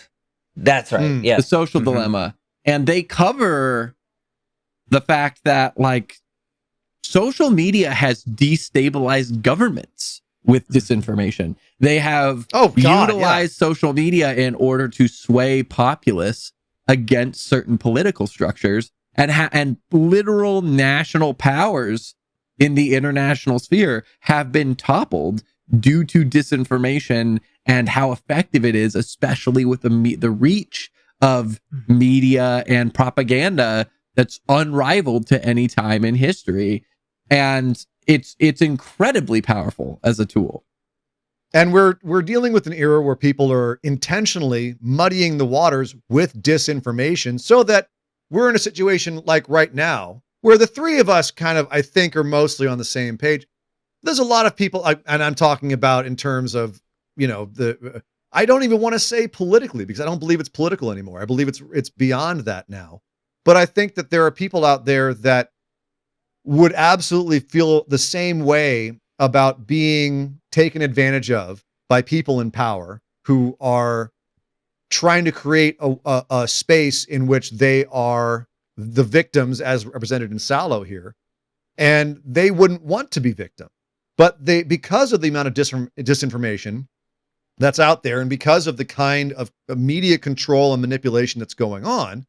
That's right. Yeah. The Social Dilemma. And they cover the fact that, like, social media has destabilized governments with disinformation. They have utilized social media in order to sway populace against certain political structures, and literal national powers in the international sphere have been toppled due to disinformation and how effective it is, especially with the reach of media and propaganda that's unrivaled to any time in history. And it's incredibly powerful as a tool. And we're dealing with an era where people are intentionally muddying the waters with disinformation, so that we're in a situation like right now where the three of us kind of, I think, are mostly on the same page. There's a lot of people, and I'm talking about in terms of, you know, I don't even want to say politically, because I don't believe it's political anymore. I believe it's beyond that now. But I think that there are people out there that would absolutely feel the same way about being taken advantage of by people in power who are trying to create a space in which they are the victims, as represented in Salo here, and they wouldn't want to be victim. But because of the amount of disinformation that's out there, and because of the kind of media control and manipulation that's going on,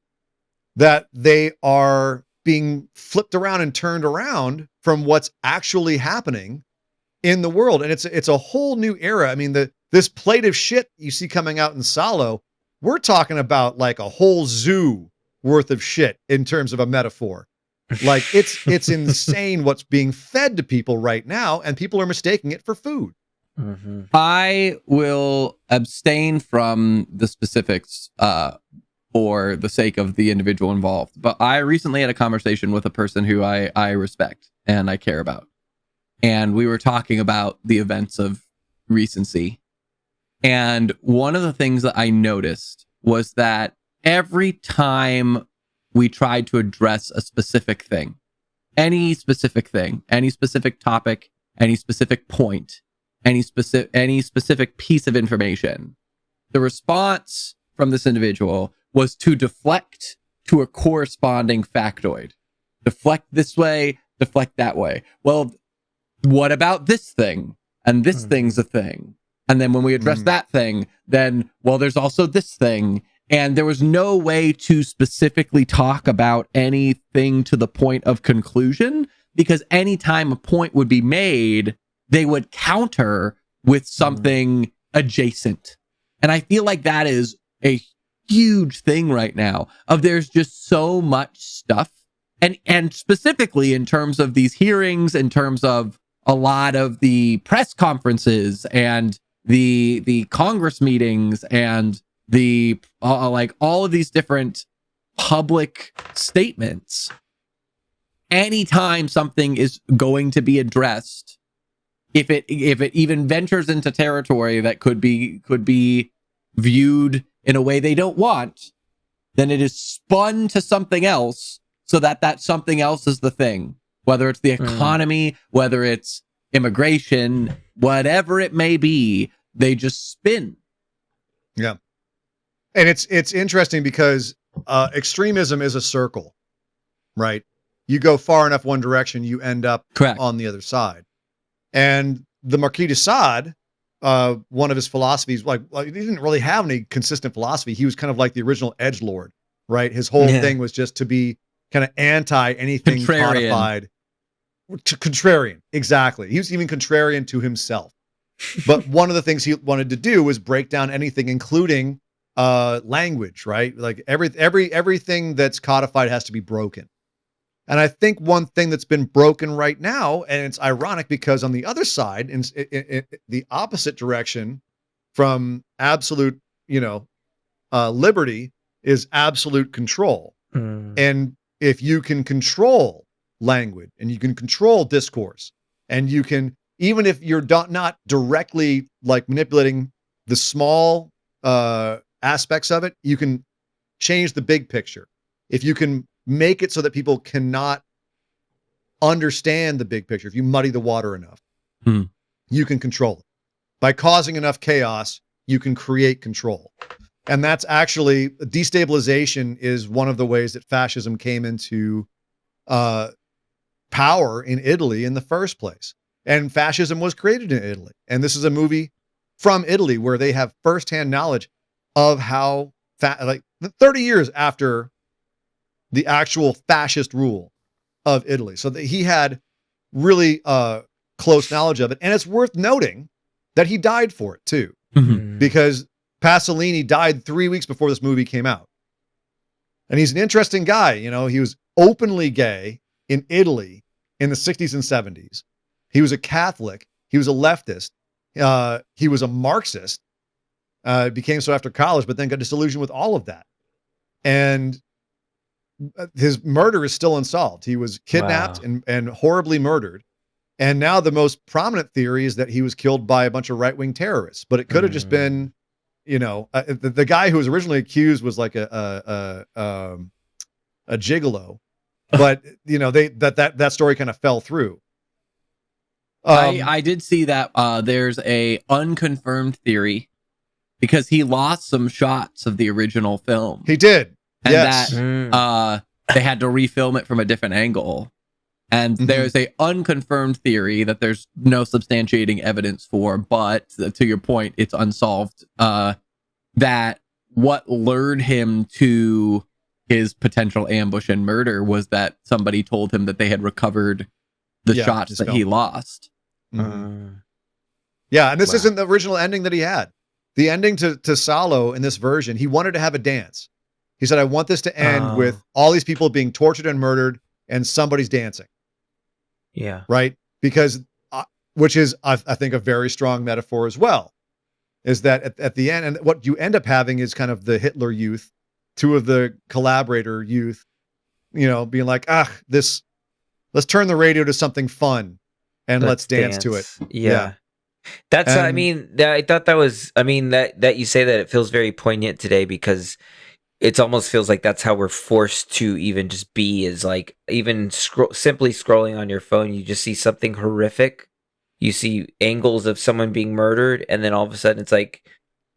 that they are being flipped around and turned around from what's actually happening in the world. And it's a whole new era. I mean, this plate of shit you see coming out in Salo, we're talking about like a whole zoo worth of shit in terms of a metaphor. Like it's insane what's being fed to people right now, and people are mistaking it for food. I will abstain from the specifics for the sake of the individual involved, but I recently had a conversation with a person who I respect and I care about. And we were talking about the events of recency. And one of the things that I noticed was that every time we tried to address a specific thing, any specific topic any specific point, any specific piece of information. The response from this individual was to deflect to a corresponding factoid. Deflect this way, deflect that way. Well, what about this thing? And this thing's a thing. And then when we address that thing, then, well, there's also this thing. And there was no way to specifically talk about anything to the point of conclusion, because anytime a point would be made, they would counter with something adjacent. And I feel like that is a huge thing right now, of there's just so much stuff. And specifically in terms of these hearings, in terms of a lot of the press conferences and the Congress meetings and the like all of these different public statements, anytime something is going to be addressed, if it even ventures into territory that could be viewed in a way they don't want, then it is spun to something else, so that something else is the thing, whether it's the economy, whether it's immigration, whatever it may be, they just spin. Yeah. And it's interesting because extremism is a circle, right? You go far enough one direction, you end up on the other side. And the Marquis de Sade, one of his philosophies, like he didn't really have any consistent philosophy. He was kind of like the original edgelord, right? His whole thing was just to be kind of anti anything codified. Contrarian, exactly. He was even contrarian to himself. But one of the things he wanted to do was break down anything, including language, right? Like everything that's codified has to be broken. And I think one thing that's been broken right now, and it's ironic because on the other side, in the opposite direction from absolute, liberty, is absolute control. And if you can control language and you can control discourse, and you can, even if you're not directly like manipulating the small aspects of it, you can change the big picture. If you can make it so that people cannot understand the big picture, if you muddy the water enough, you can control it. By causing enough chaos, you can create control. And that's actually, destabilization is one of the ways that fascism came into power in Italy in the first place. And fascism was created in Italy. And this is a movie from Italy where they have firsthand knowledge of how, 30 years after the actual fascist rule of Italy. So that he had really close knowledge of it. And it's worth noting that he died for it too, because Pasolini died 3 weeks before this movie came out. And he's an interesting guy. He was openly gay in Italy in the 60s and 70s. He was a Catholic. He was a leftist. He was a Marxist. Became so after college, but then got disillusioned with all of that. And his murder is still unsolved. He was kidnapped and horribly murdered. And now the most prominent theory is that he was killed by a bunch of right-wing terrorists, but it could have just been, the guy who was originally accused was like a gigolo, but that story kind of fell through. I did see that there's a unconfirmed theory because he lost some shots of the original film. He did. And yes. that they had to refilm it from a different angle. And there's a unconfirmed theory that there's no substantiating evidence for, but to your point, it's unsolved, that what lured him to his potential ambush and murder was that somebody told him that they had recovered the shots that he lost. Yeah, and this isn't the original ending that he had. The ending to Salo in this version, he wanted to have a dance. He said, I want this to end with all these people being tortured and murdered and somebody's dancing. Yeah. Right? Because, which is, I think, a very strong metaphor as well, is that at the end, and what you end up having is kind of the Hitler youth, two of the collaborator youth, being like, let's turn the radio to something fun and let's dance to it. Yeah. That's, I thought that was, that you say that it feels very poignant today because it almost feels like that's how we're forced to even just be, is like even simply scrolling on your phone, you just see something horrific you see angles of someone being murdered, and then all of a sudden it's like,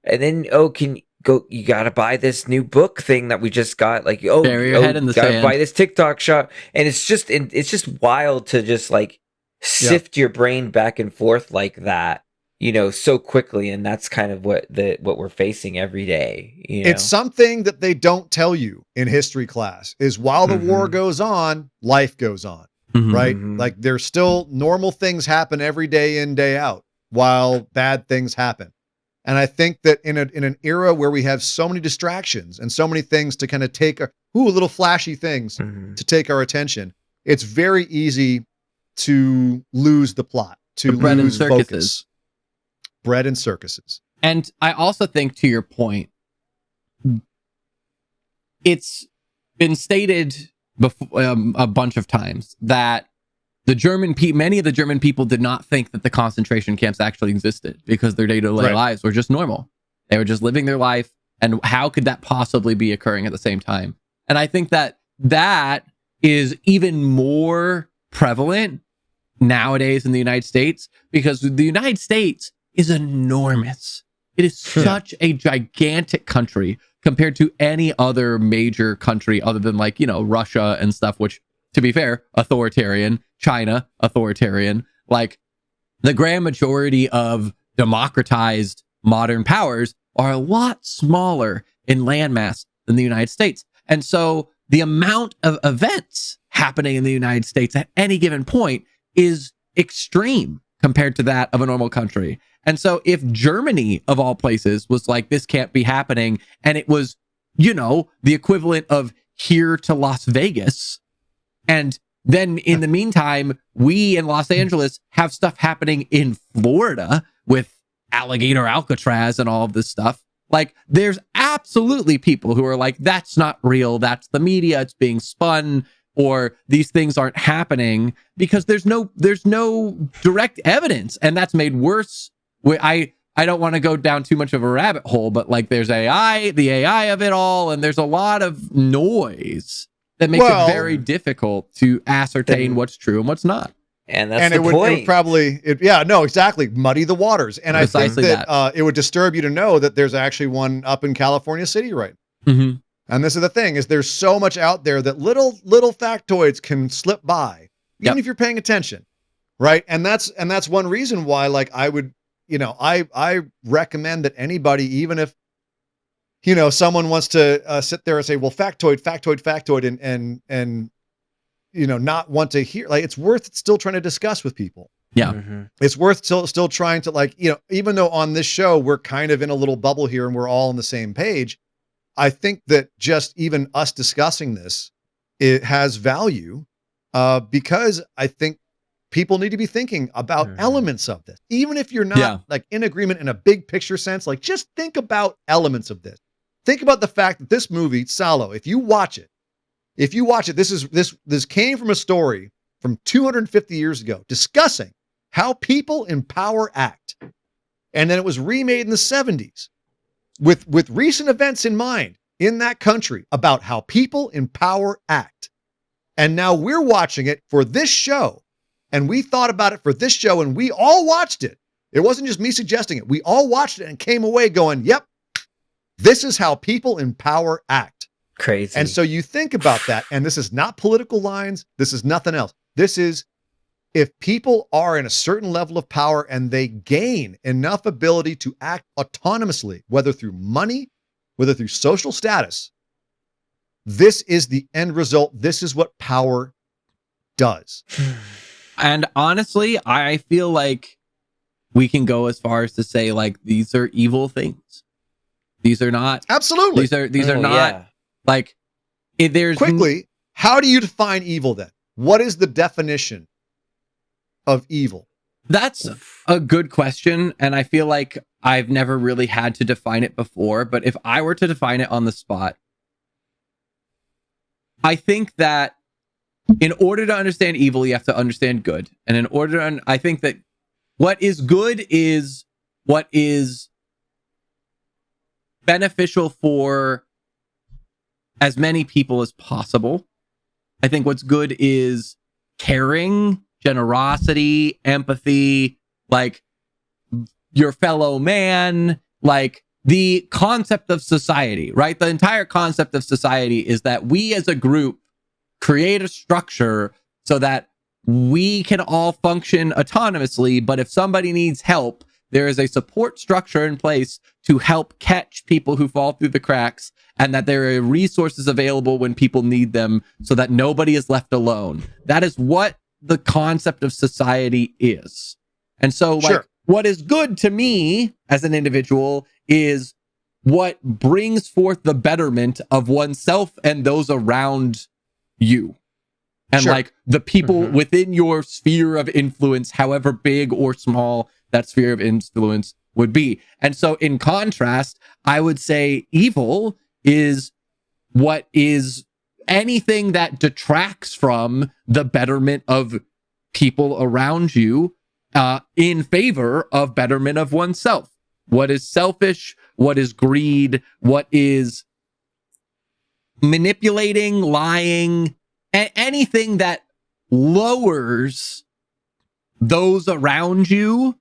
and then you gotta buy this new book thing that we just got, like, Bury your head in the gotta sand. buy this TikTok shop, and it's just wild to just like sift your brain back and forth like that, so quickly, and that's kind of what we're facing every day. It's something that they don't tell you in history class is while the war goes on, life goes on, right? Like there's still normal things happen every day in, day out, while bad things happen. And I think that in an era where we have so many distractions and so many things to kind of take little flashy things to take our attention, it's very easy to lose the plot, to lose focus. Bread and circuses. And I also think, to your point, it's been stated before, a bunch of times that many of the German people did not think that the concentration camps actually existed because their day-to-day lives were just normal. They were just living their life, and how could that possibly be occurring at the same time? And I think that is even more prevalent nowadays in the United States, because the United States is enormous. It is such a gigantic country compared to any other major country other than Russia and stuff, which, to be fair, authoritarian. China, authoritarian. Like, the grand majority of democratized modern powers are a lot smaller in landmass than the United States. And so the amount of events happening in the United States at any given point is extreme compared to that of a normal country. And so if Germany, of all places, was like, this can't be happening, and it was, the equivalent of here to Las Vegas, and then in the meantime, we in Los Angeles have stuff happening in Florida with alligator Alcatraz and all of this stuff. Like, there's absolutely people who are like, that's not real. That's the media. It's being spun, or these things aren't happening, because there's no direct evidence. And that's made worse. I don't want to go down too much of a rabbit hole, but like, there's the AI of it all. And there's a lot of noise that makes it very difficult to ascertain what's true and what's not. And that's the point. It would probably, exactly, muddy the waters. And precisely, I think that it would disturb you to know that there's actually one up in California City right now. And this is the thing, is there's so much out there that little factoids can slip by, even if you're paying attention, right? And that's one reason why, like, I would, I recommend that anybody, even if, someone wants to sit there and say, well, factoid, and not want to hear, like, it's worth still trying to discuss with people. Yeah. It's worth still trying to, like, even though on this show, we're kind of in a little bubble here and we're all on the same page, I think that just even us discussing this, it has value, because I think people need to be thinking about elements of this. Even if you're not like in agreement in a big picture sense, like, just think about elements of this. Think about the fact that this movie, Salo, if you watch it, this came from a story from 250 years ago discussing how people in power act. And then it was remade in the 70s with recent events in mind in that country about how people in power act. And now we're watching it for this show. And we thought about it for this show, and we all watched it. It wasn't just me suggesting it. We all watched it and came away going, yep, this is how people in power act. Crazy. And so you think about that, and this is not political lines. This is nothing else. This is, if people are in a certain level of power and they gain enough ability to act autonomously, whether through money, whether through social status, this is the end result. This is what power does. And honestly, I feel like we can go as far as to say, like, these are evil things. These are not. Absolutely. These are not like, there's quickly. How do you define evil then? What is the definition of evil? That's a good question. And I feel like I've never really had to define it before. But if I were to define it on the spot, I think that in order to understand evil, you have to understand good. And in order to, I think that what is good is what is beneficial for as many people as possible. I think what's good is caring, generosity, empathy, like your fellow man, like the concept of society, right? The entire concept of society is that we as a group create a structure so that we can all function autonomously, but if somebody needs help, there is a support structure in place to help catch people who fall through the cracks, and that there are resources available when people need them so that nobody is left alone. That is what the concept of society is. And so, like, what is good to me as an individual is what brings forth the betterment of oneself and those around you. And like the people within your sphere of influence, however big or small that sphere of influence would be. And so in contrast, I would say evil is what is anything that detracts from the betterment of people around you in favor of betterment of oneself. What is selfish? What is greed? What is manipulating, lying, anything that lowers those around you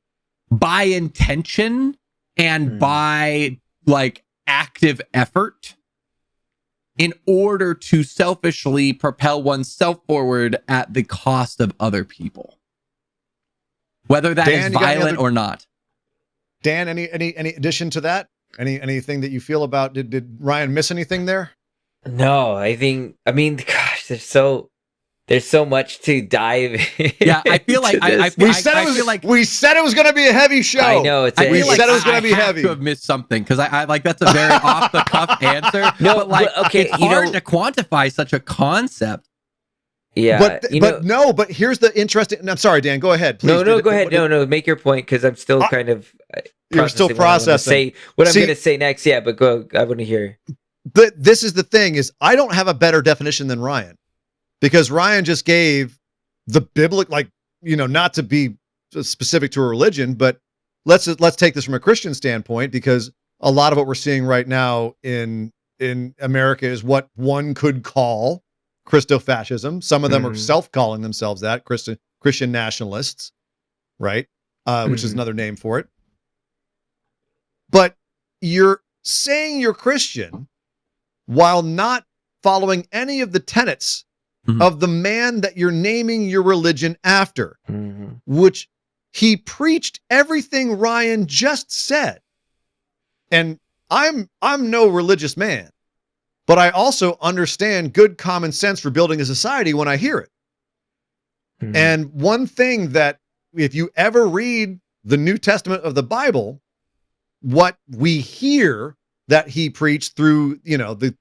by intention and by like active effort in order to selfishly propel oneself forward at the cost of other people, whether that is violent or not. Dan, any addition to that? Anything that you feel about? Did Ryan miss anything there? No, I mean, gosh, there's so much to dive in. Yeah, I feel like we said it was going to be a heavy show. I know we said it was going to be heavy. To have missed something because I like that's a very off the cuff answer. No, but like it's hard to quantify such a concept. Yeah, but here's the interesting. I'm sorry, Dan. Go ahead. Please. No, go ahead. No, make your point because I'm still kind of. You're still processing what I'm going to say next. Yeah, but go. I want to hear. But this is the thing: is I don't have a better definition than Ryan, because Ryan just gave the biblical, like, not to be specific to a religion, but let's take this from a Christian standpoint, because a lot of what we're seeing right now in America is what one could call Christo-fascism. Some of them are self-calling themselves that, Christian nationalists, right? Which is another name for it. But you're saying you're Christian while not following any of the tenets of the man that you're naming your religion after, which he preached everything Ryan just said. And I'm no religious man, but I also understand good common sense for building a society when I hear it. And one thing that, if you ever read the New Testament of the Bible, what we hear that he preached through, the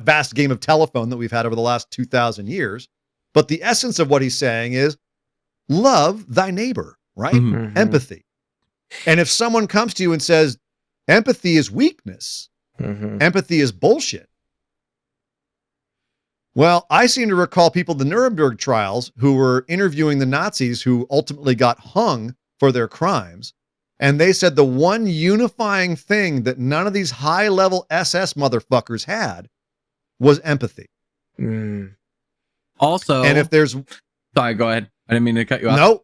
vast game of telephone that we've had over the last 2,000 years. But the essence of what he's saying is love thy neighbor, right? Empathy. And if someone comes to you and says, empathy is weakness, empathy is bullshit. Well, I seem to recall people at the Nuremberg trials who were interviewing the Nazis who ultimately got hung for their crimes. And they said the one unifying thing that none of these high-level SS motherfuckers had was empathy. Also, and if there's... Sorry, go ahead. I didn't mean to cut you off. No.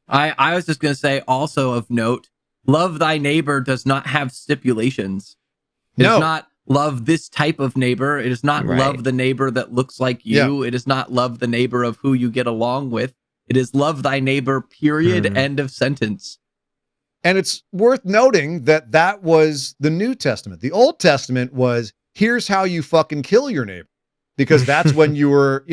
I was just going to say, also of note, love thy neighbor does not have stipulations. It does not love this type of neighbor. It is not love the neighbor that looks like you. It is not love the neighbor of who you get along with. It is love thy neighbor, period, end of sentence. And it's worth noting that that was the New Testament. The Old Testament was, here's how you fucking kill your neighbor. Because that's when you were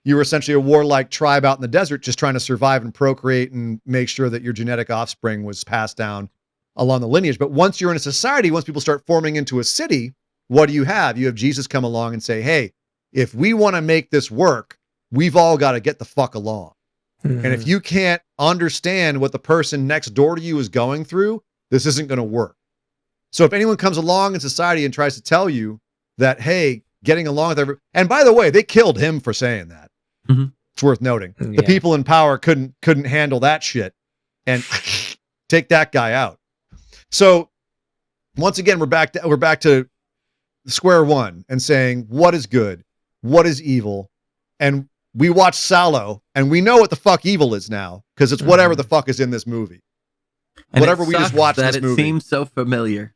essentially a warlike tribe out in the desert, just trying to survive and procreate and make sure that your genetic offspring was passed down along the lineage. But once you're in a society, once people start forming into a city, what do you have? You have Jesus come along and say, hey, if we want to make this work, we've all got to get the fuck along. And if you can't understand what the person next door to you is going through, this isn't going to work. So if anyone comes along in society and tries to tell you that, hey, getting along with everyone, and by the way, they killed him for saying that. It's worth noting. The people in power couldn't handle that shit and take that guy out. So once again, we're back to square one and saying what is good, what is evil, and we watch Salo, and we know what the fuck evil is now, because it's whatever the fuck is in this movie. And Whatever it we just sucks watched that this it movie. seems so familiar.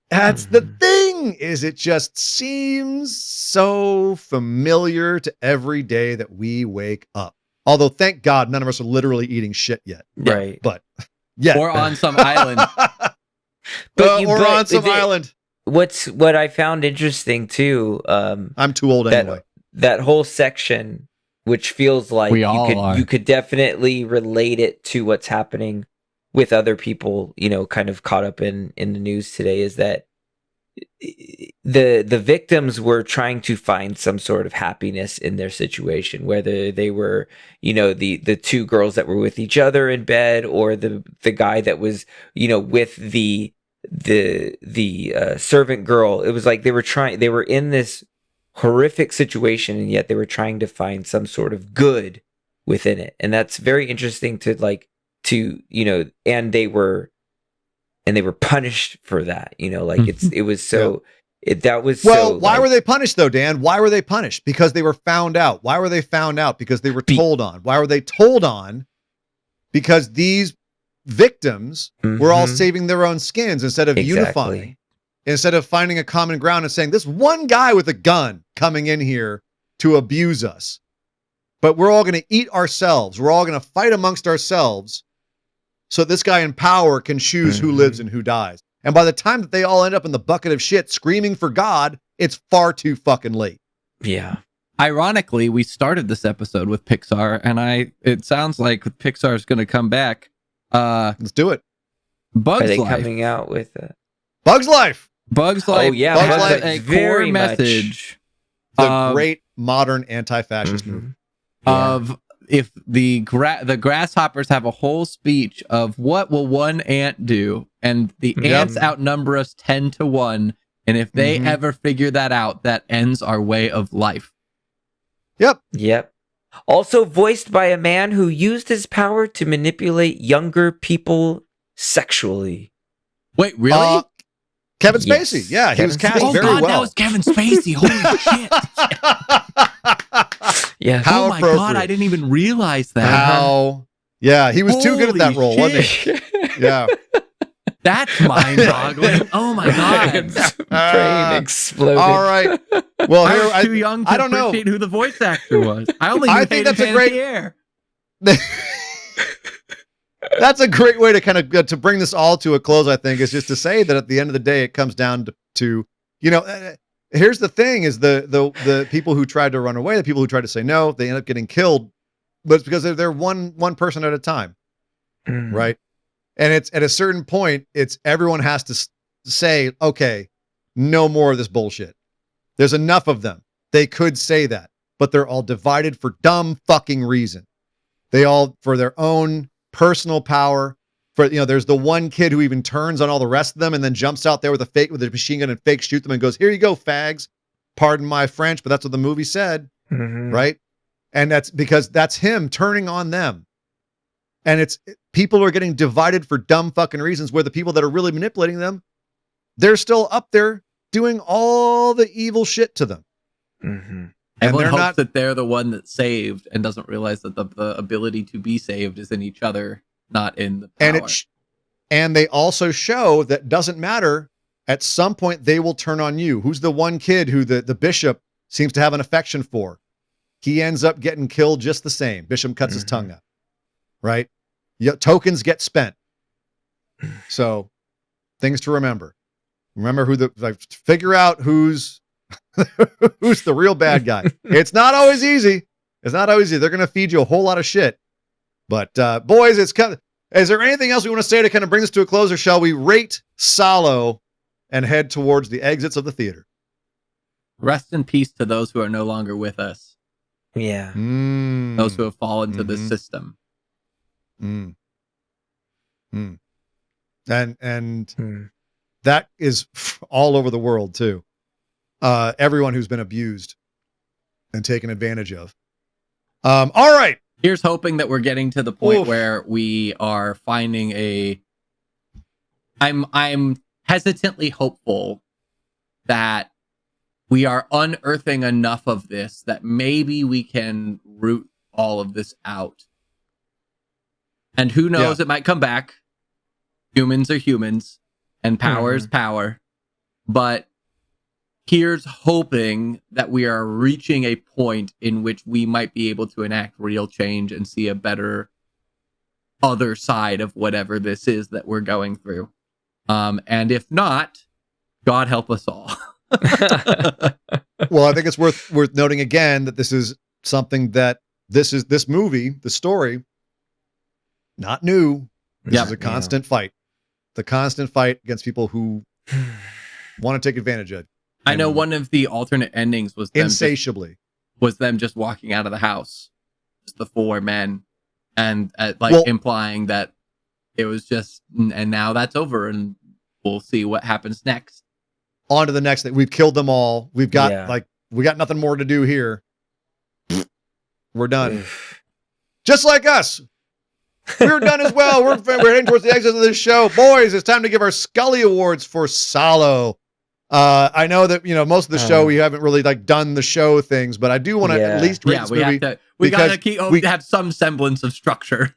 That's the thing, is it just seems so familiar to every day that we wake up. Although, thank God, none of us are literally eating shit yet. Right. But, yeah. Or on some island. Or on some island. What I found interesting too, I'm too old anyway. That whole section, which feels like you could definitely relate it to what's happening with other people, kind of caught up in the news today, is that the victims were trying to find some sort of happiness in their situation, whether they were, the two girls that were with each other in bed, or the guy that was, with the servant girl. It was like they were in this horrific situation, and yet they were trying to find some sort of good within it. And that's very interesting and they were punished for that, it was so why were they punished though, Dan? Why were they punished? Because they were found out. Why were they found out? Because they were told on. Why were they told on? Because these victims were all saving their own skins instead of unifying, instead of finding a common ground and saying, this one guy with a gun coming in here to abuse us, but we're all going to eat ourselves. We're all going to fight amongst ourselves so this guy in power can choose who lives and who dies. And by the time that they all end up in the bucket of shit screaming for God, it's far too fucking late. Yeah. Ironically, we started this episode with Pixar, and it sounds like Pixar is going to come back. Let's do it. Bugs Are they Life. coming out with Bugs Life? Bugs Life. Oh, yeah. Bugs Life a very core much message. The great modern anti-fascist movie. Of if the grasshoppers have a whole speech of what will one ant do, and the ants outnumber us 10-1, and if they ever figure that out, that ends our way of life. Yep. Also voiced by a man who used his power to manipulate younger people sexually. Wait, really? Kevin Spacey. Yes. Yeah, he was cast very well. That was Kevin Spacey. Holy shit. Yeah. How oh my God, I didn't even realize that. Yeah, he was too good at that role, shit. wasn't he? Yeah. That's mind-boggling. Oh my God. Brain exploded. All right. Well, I here, was too young to appreciate who the voice actor was. I only knew think that's a great Pierre. That's a great way to kind of to bring this all to a close, I think, is just to say that at the end of the day, it comes down to here's the thing, is the people who tried to run away, the people who tried to say no, they end up getting killed, but it's because they're one person at a time, right? And it's at a certain point, it's everyone has to say, okay, no more of this bullshit. There's enough of them. They could say that, but they're all divided for dumb fucking reason. They all, for their own personal power, there's the one kid who even turns on all the rest of them and then jumps out there with a machine gun and fake shoot them and goes, here you go, fags. Pardon my French, but that's what the movie said. Right. And that's because that's him turning on them. And people are getting divided for dumb fucking reasons, where the people that are really manipulating them, they're still up there doing all the evil shit to them. Everyone hopes that they're the one that's saved and doesn't realize that the ability to be saved is in each other, not in the power. And they also show that doesn't matter. At some point, they will turn on you. Who's the one kid who the bishop seems to have an affection for? He ends up getting killed just the same. Bishop cuts his tongue out. Right? Tokens get spent. So, things to remember. Remember figure out who's the real bad guy. It's not always easy. They're going to feed you a whole lot of shit. But boys, is there anything else we want to say to kind of bring this to a close, or shall we rate Salo and head towards the exits of the theater? Rest in peace to those who are no longer with us. Yeah. Those who have fallen to this system. And that is all over the world too. Everyone who's been abused and taken advantage of. All right. Here's hoping that we're getting to the point where we are finding I'm hesitantly hopeful that we are unearthing enough of this that maybe we can root all of this out. And who knows, it might come back. Humans are humans, and power is power. But here's hoping that we are reaching a point in which we might be able to enact real change and see a better other side of whatever this is that we're going through. And if not, God help us all. Well, I think it's worth noting again that this is something that this movie, the story, not new. This is a constant fight. The constant fight against people who want to take advantage of it. I know one of the alternate endings was them insatiably just walking out of the house, just the four men, and implying that it was just, and now that's over, and we'll see what happens next. On to the next thing. We've killed them all. We've got we got nothing more to do here. We're done. Just like us. We're done as well. We're heading towards the exit of this show. Boys, it's time to give our Scully Awards for Salo. I know that, most of the show we haven't really done the show things, but I do want to at least rate this movie. We gotta have some semblance of structure.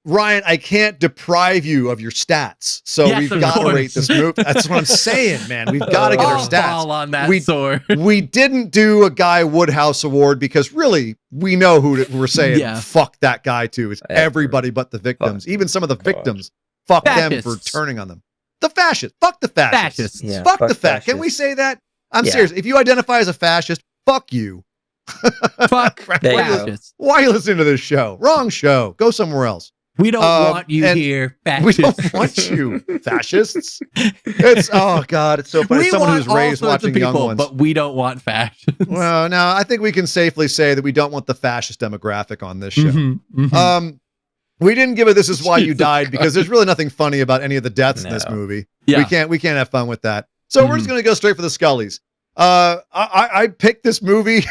Ryan, I can't deprive you of your stats, so we've got to rate this movie. That's what I'm saying, man. We've got to get our stats. Ball on that sword. We didn't do a Guy Woodhouse award because really we know who we're saying fuck that guy to. It's everybody but the victims. Even some of the victims, fuck them for turning on them. The fascists. Fuck the fascists. Fuck the fascists. Can we say that? I'm serious. If you identify as a fascist, fuck you. Fuck fascists. Why are you listening to this show? Wrong show. Go somewhere else. We don't want you here, fascists. We don't want you, fascists. It's it's so funny. Someone who's raised watching Young Ones, but we don't want fascists. Well, no, I think we can safely say that we don't want the fascist demographic on this show. We didn't give it "This Is Why You Died" because there's really nothing funny about any of the deaths in this movie. We can't have fun with that. So we're just going to go straight for the Scullys. I picked this movie.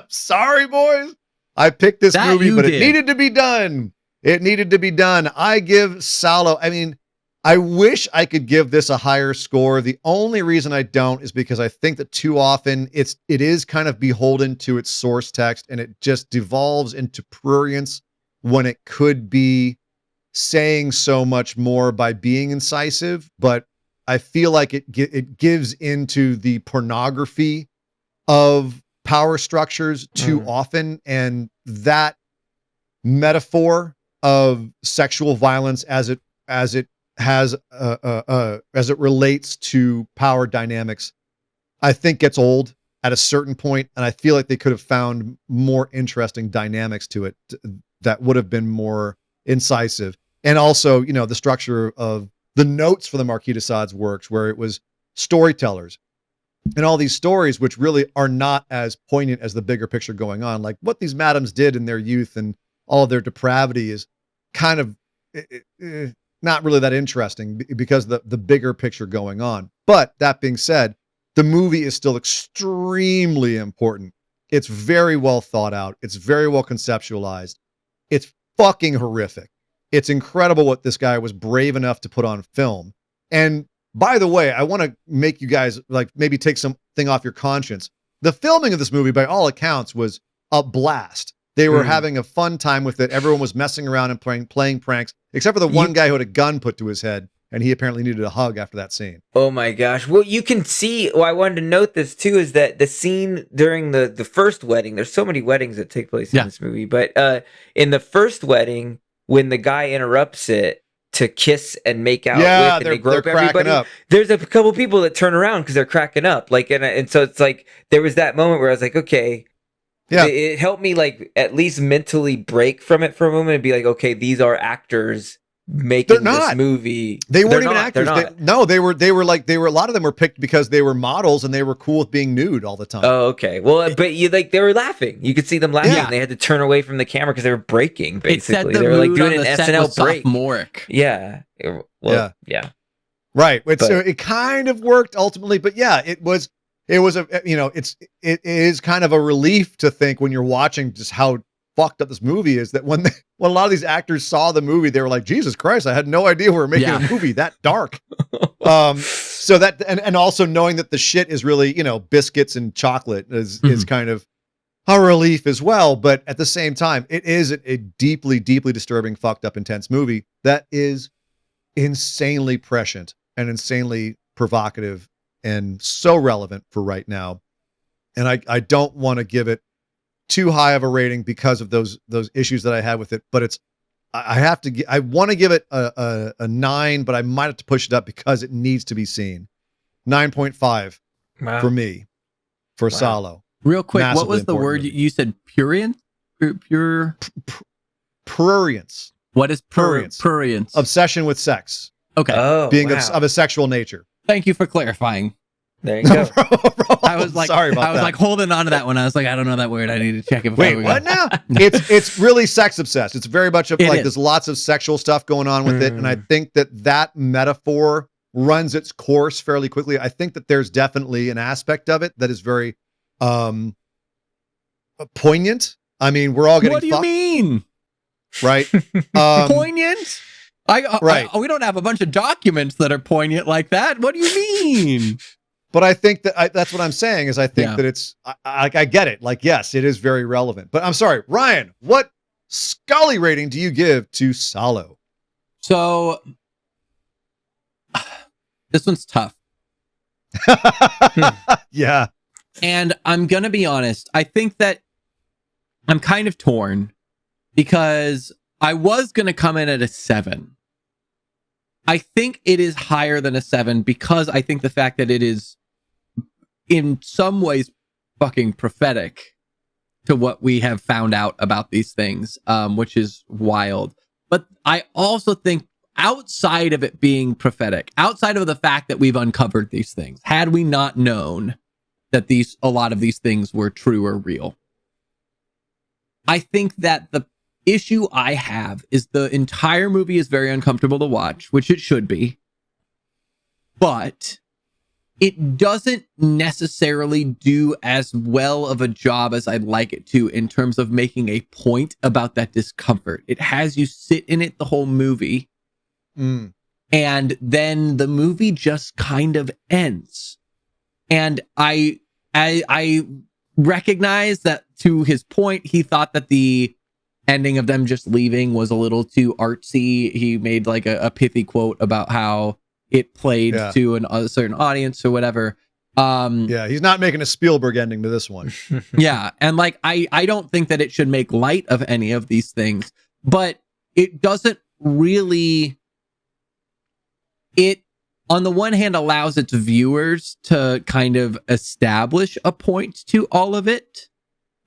Sorry, boys. I picked this movie, but it needed to be done. It needed to be done. I give Salo. I mean, I wish I could give this a higher score. The only reason I don't is because I think that too often it is kind of beholden to its source text, and it just devolves into prurience when it could be saying so much more by being incisive. But I feel like it gives into the pornography of power structures too often, and that metaphor of sexual violence as it relates to power dynamics, I think gets old at a certain point, and I feel like they could have found more interesting dynamics to it that would have been more incisive. And also, the structure of the notes for the Marquis de Sade's works, where it was storytellers and all these stories, which really are not as poignant as the bigger picture going on. Like what these madams did in their youth and all of their depravity is kind of not really that interesting because the bigger picture going on. But that being said, the movie is still extremely important. It's very well thought out. It's very well conceptualized. It's fucking horrific. It's incredible what this guy was brave enough to put on film. And by the way, I want to make you guys maybe take something off your conscience. The filming of this movie, by all accounts, was a blast. They were having a fun time with it. Everyone was messing around and playing pranks, except for the one guy who had a gun put to his head, and he apparently needed a hug after that scene. Oh my gosh. Well, you can see, I wanted to note this too, is that the scene during the first wedding, there's so many weddings that take place in this movie, but in the first wedding, when the guy interrupts it to kiss and make out with, and they grope everybody, there's a couple people that turn around because they're cracking up. And so it's like, there was that moment where I was like, okay, it helped me at least mentally break from it for a moment and be like, okay, these are actors making this movie. They weren't even actors. They were a lot of them were picked because they were models and they were cool with being nude all the time. Oh, okay. Well, but they were laughing. You could see them laughing. They had to turn away from the camera because they were breaking. Basically, they were doing an SNL break. Sophomoric. Yeah. Well, yeah. Right. It kind of worked ultimately, but it was it is kind of a relief to think when you're watching just how fucked up this movie is, that when a lot of these actors saw the movie, they were like, Jesus Christ, I had no idea we were making a movie that dark. So that, and also knowing that the shit is really, biscuits and chocolate is kind of a relief as well. But at the same time, it is a deeply, deeply disturbing, fucked up, intense movie that is insanely prescient and insanely provocative and so relevant for right now. And I don't want to give it too high of a rating because of those issues that I had with it, but I want to give it a 9, but I might have to push it up because it needs to be seen. 9.5 for me for Salo. Real quick, Massively what was the word movie. you said? Prurient? Prurience. What is Prurience. prurience? Obsession with sex. Okay. Oh, Being wow. of a sexual nature. Thank you for clarifying. There you go. I was like, sorry about I was that. like holding on to that one. I was like, I don't know that word. I need to check it. Wait, what now? It's really sex obsessed. It's very much of It like is. there's lots of sexual stuff going on with it, and I think that metaphor runs its course fairly quickly. I think that there's definitely an aspect of it that is very poignant. I mean, we're all getting What do you fucked, mean? right? Poignant? Right. We don't have a bunch of documents that are poignant like that. What do you mean? But I think that that's what I'm saying is I think that it's I get it. Like, yes, it is very relevant. But I'm sorry, Ryan, what Scully rating do you give to Salo? So this one's tough. Yeah. And I'm going to be honest. I think that I'm kind of torn because I was going to come in at a 7. I think it is higher than a 7 because I think the fact that it is in some ways fucking prophetic to what we have found out about these things, which is wild. But I also think outside of it being prophetic, outside of the fact that we've uncovered these things, had we not known that a lot of these things were true or real, I think that the issue I have is the entire movie is very uncomfortable to watch, which it should be, but it doesn't necessarily do as well of a job as I'd like it to in terms of making a point about that discomfort. It has you sit in it the whole movie, and then the movie just kind of ends. And I recognize that, to his point, he thought that the ending of them just leaving was a little too artsy. He made like a pithy quote about how it played to a certain audience or whatever. He's not making a Spielberg ending to this one. Yeah. And like, I don't think that it should make light of any of these things, but it doesn't really, it on the one hand allows its viewers to kind of establish a point to all of it.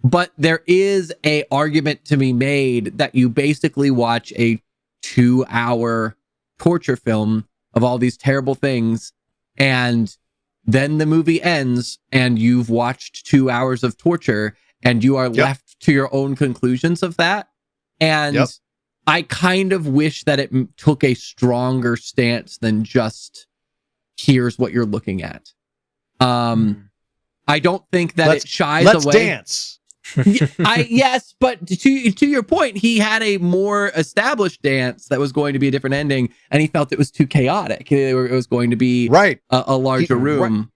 But there is a argument to be made that you basically watch a 2-hour torture film of all these terrible things, and then the movie ends and you've watched 2 hours of torture and you are left to your own conclusions of that. And I kind of wish that it took a stronger stance than just here's what you're looking at. I don't think that it shies away. Let's dance. Yes, but to your point, he had a more established dance that was going to be a different ending, and he felt it was too chaotic. It was going to be a larger room.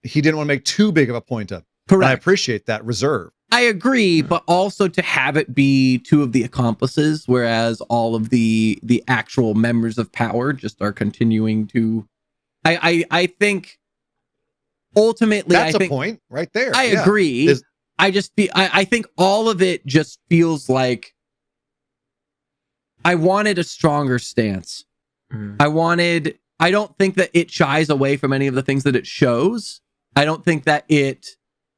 He didn't want to make too big of a point of it. Correct. And I appreciate that reserve. I agree, but also to have it be 2 of the accomplices, whereas all of the actual members of power just are continuing to. I think ultimately that's a point right there. I agree. I think all of it just feels like I wanted a stronger stance. I don't think that it shies away from any of the things that it shows. I don't think that it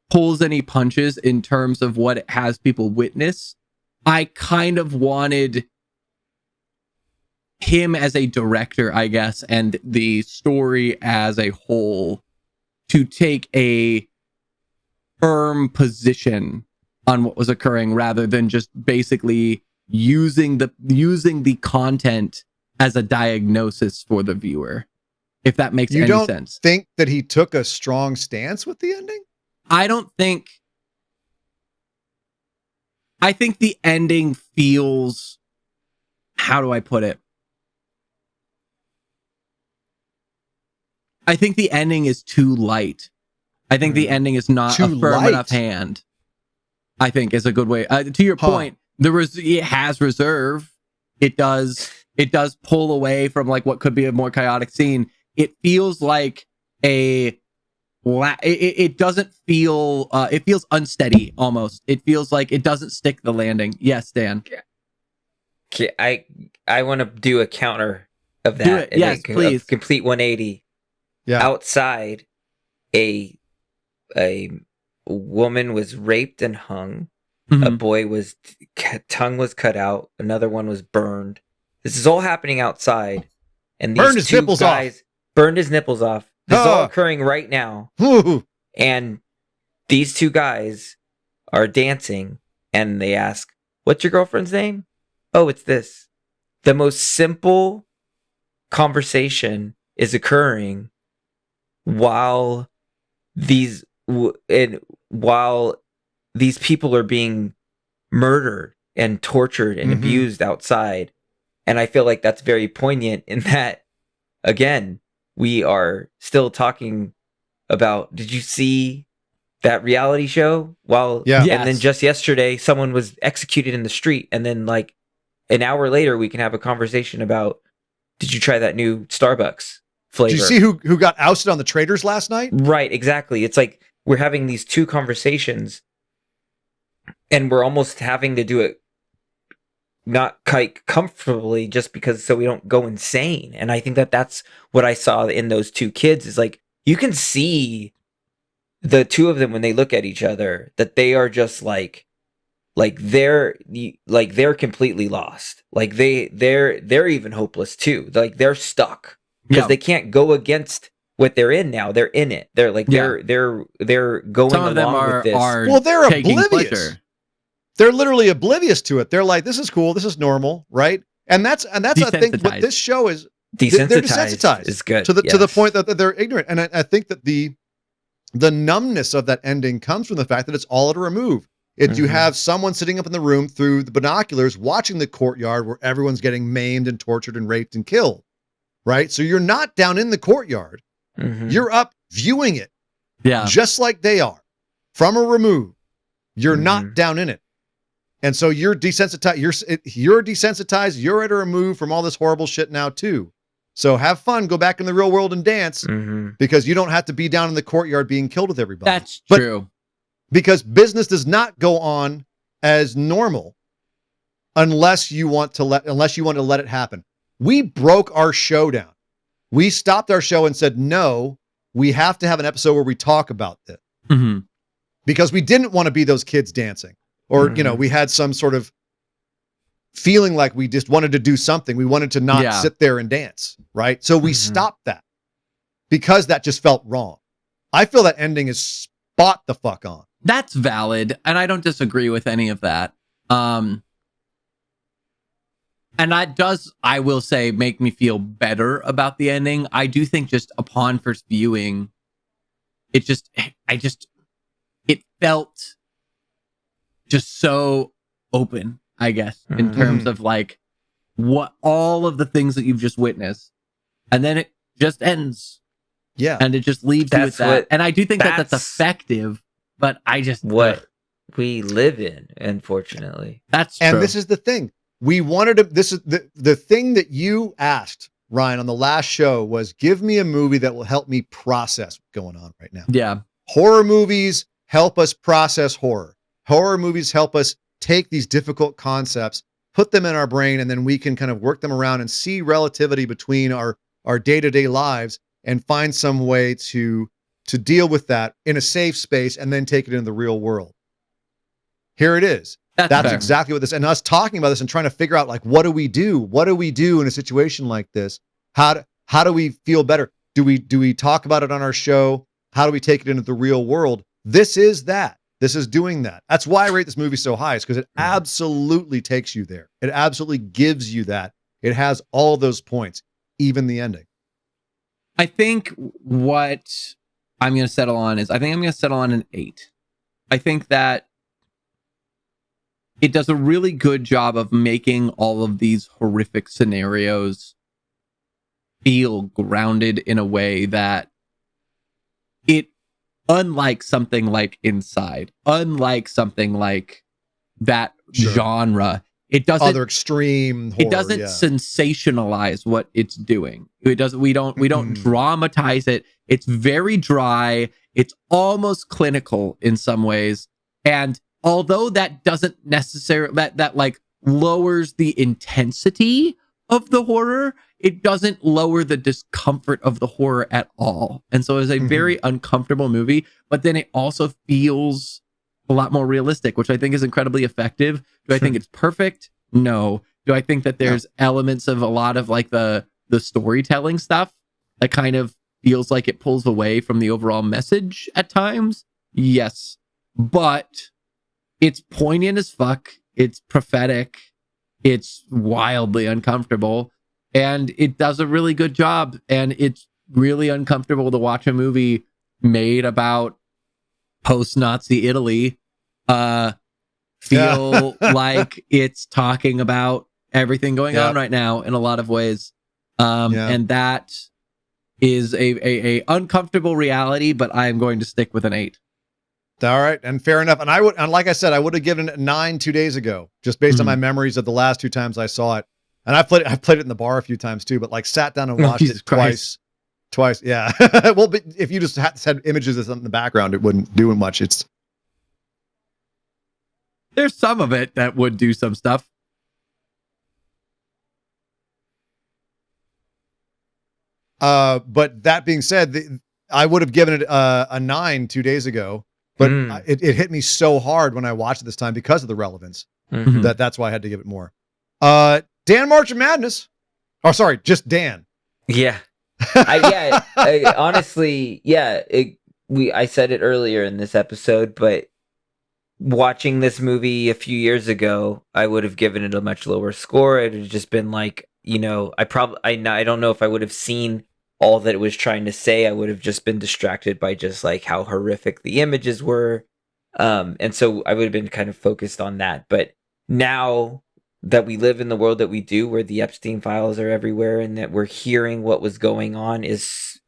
pulls any punches in terms of what it has people witness. I kind of wanted him as a director, I guess, and the story as a whole to take a firm position on what was occurring rather than just basically using the content as a diagnosis for the viewer, if that makes any sense. You don't think that he took a strong stance with the ending? I think the ending feels, how do I put it? I think the ending is too light. I think the ending is not Too a firm light? enough hand. I think is a good way. To your point, it has reserve. It does pull away from like what could be a more chaotic scene. It feels like it doesn't feel it feels unsteady almost. It feels like it doesn't stick the landing. Yes, Dan. Okay, I want to do a counter of that. Do it. Yes, a please. Complete 180. Yeah. Outside, a woman was raped and hung. Mhm. A boy was tongue was cut out. Another one was burned. This is all happening outside, and these Burned his two nipples guys burned his nipples off. This is all occurring right now, Whew. and these two guys are dancing, and they ask, "What's your girlfriend's name?" "Oh, it's this." The most simple conversation is occurring while these people are being murdered and tortured and abused outside. And I feel like that's very poignant in that, again, we are still talking about, did you see that reality show? Yeah. Yes. And then just yesterday, someone was executed in the street. And then like an hour later, we can have a conversation about, did you try that new Starbucks flavor? Did you see who got ousted on the Traders last night? Right, exactly. It's like we're having these two conversations and we're almost having to do it not quite comfortably just because so we don't go insane. And I think that that's what I saw in those two kids is like you can see the two of them when they look at each other that they are just like they're completely lost. Like they're even hopeless too. Like they're stuck because they can't go against what they're in now. They're in it. They're like they're going Some of them along with this. Well, they're taking oblivious. pleasure. They're literally oblivious to it. They're like, this is cool. This is normal, right? And that's I think what Desensitized. this show is. Desensitized, They're desensitized is good to the point that they're ignorant. And I think that the numbness of that ending comes from the fact that it's all at a remove. You have someone sitting up in the room through the binoculars watching the courtyard where everyone's getting maimed and tortured and raped and killed, right? So you're not down in the courtyard. You're up viewing it, just like they are, from a remove. You're not down in it. And so you're desensitized. You're desensitized. You're at a remove from all this horrible shit now too. So have fun. Go back in the real world and dance because you don't have to be down in the courtyard being killed with everybody. That's true. Because business does not go on as normal unless you want to let it happen. We broke our show down. We stopped our show and said, no, we have to have an episode where we talk about this because we didn't want to be those kids dancing. Or, we had some sort of feeling like we just wanted to do something. We wanted to not sit there and dance, right? So we stopped that because that just felt wrong. I feel that ending is spot the fuck on. That's valid, and I don't disagree with any of that. And that does, I will say, make me feel better about the ending. I do think just upon first viewing, it felt just so open, I guess, in terms of like what all of the things that you've just witnessed. And then it just ends. Yeah. And it just leaves you with that. And I do think that that's effective, but I just... What we live in, unfortunately. That's true. And this is the thing. We wanted to... This is the thing that you asked, Ryan, on the last show was, give me a movie that will help me process what's going on right now. Yeah. Horror movies help us process horror. Horror movies help us take these difficult concepts, put them in our brain, and then we can kind of work them around and see relativity between our day-to-day lives and find some way to deal with that in a safe space and then take it into the real world. Here it is. That's exactly what this, and us talking about this and trying to figure out, like, what do we do? What do we do in a situation like this? How do we feel better? Do we talk about it on our show? How do we take it into the real world? This is that. This is doing that. That's why I rate this movie so high, is because it absolutely takes you there. It absolutely gives you that. It has all those points, even the ending. I think what I'm going to settle on is, I think I'm going to settle on an 8. I think that it does a really good job of making all of these horrific scenarios feel grounded in a way that unlike something like Inside, unlike something like that genre. It doesn't other extreme horror, it doesn't sensationalize what it's doing. It doesn't we don't dramatize it. It's very dry. It's almost clinical in some ways. And although that doesn't necessarily that like lowers the intensity of the horror, it doesn't lower the discomfort of the horror at all. And so it's a very uncomfortable movie, but then it also feels a lot more realistic, which I think is incredibly effective. Do I think it's perfect? No. Do I think that there's elements of a lot of like the storytelling stuff that kind of feels like it pulls away from the overall message at times? Yes. But it's poignant as fuck. It's prophetic. It's wildly uncomfortable. And it does a really good job. And it's really uncomfortable to watch a movie made about post-Nazi Italy feel like it's talking about everything going on right now in a lot of ways. And that is a uncomfortable reality, but I'm going to stick with an 8. All right, and fair enough. And like I said, I would have given it a 9 2 days ago, just based on my memories of the last 2 times I saw it. And I played it in the bar a few times too, but like sat down and watched it twice. Yeah. Well, but if you just had images of something in the background, it wouldn't do much. There's some of it that would do some stuff. But that being said, I would have given it a 9 2 days ago, but it hit me so hard when I watched it this time because of the relevance that's why I had to give it more. Dan March of Madness. Oh, sorry, just Dan. Yeah. Honestly, I said it earlier in this episode, but watching this movie a few years ago, I would have given it a much lower score. It would have just been like, I don't know if I would have seen all that it was trying to say. I would have just been distracted by just like how horrific the images were. And so I would have been kind of focused on that. But now that we live in the world that we do, where the Epstein files are everywhere and that we're hearing what was going on, is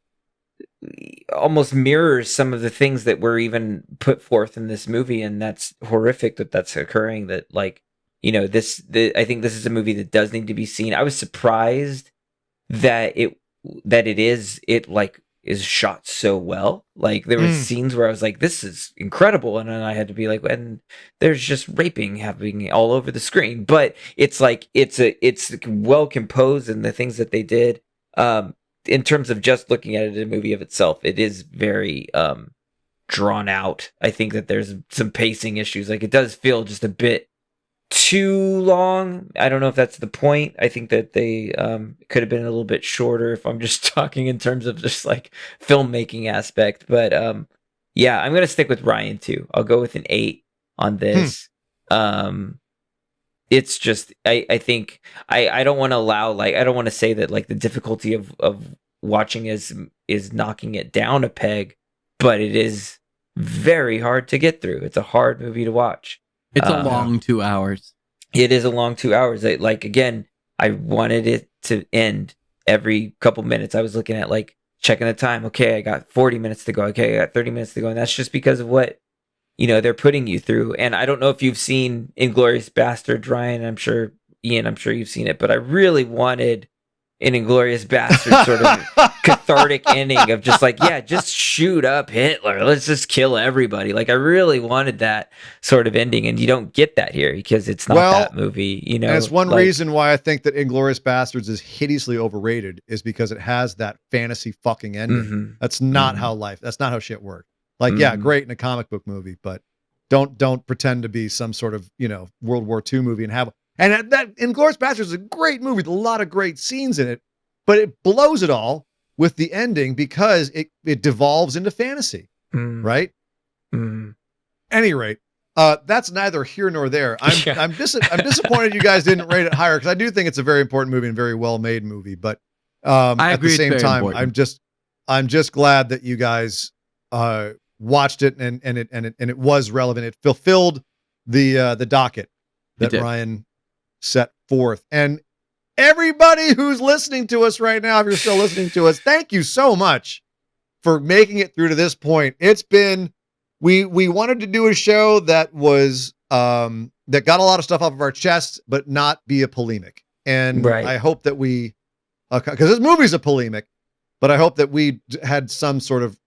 almost mirrors some of the things that were even put forth in this movie. And that's horrific that's occurring, that like, I think this is a movie that does need to be seen. I was surprised that it is shot so well. Like there were scenes where I was like, this is incredible. And then I had to be like, and there's just raping happening all over the screen, but it's like, it's well composed, and the things that they did, in terms of just looking at it in a movie of itself, it is very, drawn out. I think that there's some pacing issues. Like it does feel just a bit too long. I don't know if that's the point. I think that they could have been a little bit shorter, if I'm just talking in terms of just like filmmaking aspect. But I'm gonna stick with Ryan too. I'll go with an 8 on this. It's just I think I don't want to allow, like, I don't want to say that like the difficulty of watching is knocking it down a peg, but it is very hard to get through. It's a hard movie to watch. It's a long 2 hours. It is a long 2 hours. Like, again, I wanted it to end every couple minutes. I was looking at, like, checking the time. Okay, I got 40 minutes to go. Okay, I got 30 minutes to go. And that's just because of what, they're putting you through. And I don't know if you've seen Inglourious Basterds, Ryan. Ian, I'm sure you've seen it. But I really wanted an Inglourious Basterds sort of cathartic ending of just like, just shoot up Hitler. Let's just kill everybody. Like, I really wanted that sort of ending, and you don't get that here because it's not that movie, And it's one reason why I think that Inglourious Basterds is hideously overrated, is because it has that fantasy fucking ending. That's not that's not how shit works. Like, great in a comic book movie, but don't pretend to be some sort of, World War II movie and have. And that Inglourious Basterds is a great movie with a lot of great scenes in it, but it blows it all with the ending because it devolves into fantasy, right? Any rate, that's neither here nor there. I'm disappointed you guys didn't rate it higher, because I do think it's a very important movie and very well made movie. But at the same time, important. I'm just glad that you guys watched it and it was relevant. It fulfilled the docket that Ryan set forth. And everybody who's listening to us right now, if you're still listening to us, thank you so much for making it through to this point. It's been we wanted to do a show that was that got a lot of stuff off of our chests, but not be a polemic. And Right. I hope that we, because this movie's a polemic, but I hope that we had some sort of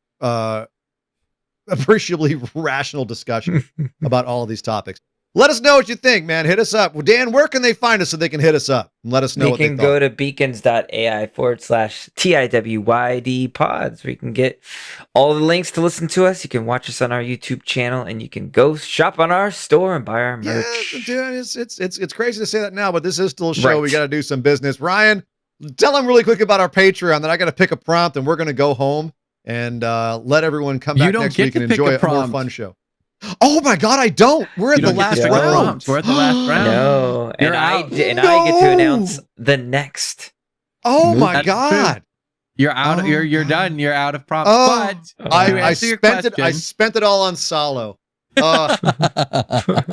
appreciably rational discussion about all of these topics. Let us know what you think, man. Hit us up. Well, Dan, where can they find us so they can hit us up and let us know You what they can thought? go to beacons.ai/TIWYD pods where you can get all the links to listen to us. You can watch us on our YouTube channel and you can go shop on our store and buy our merch. Yeah, dude, it's crazy to say that now, but this is still a show. Right. We got to do some business. Ryan, tell them really quick about our Patreon that I got to pick a prompt and we're going to go home and let everyone come You back don't next get week to and pick enjoy a a more prompt. fun show. Oh my God, I don't. We're at You the don't get to last pick a round. prompt. We're at the last round. No, You're and out. I get to No. announce the next. Oh my That's God. You're out. Oh, you're God. done. You're out of prompts. Oh, But I to answer your spent it. I question- spent it all on Salo.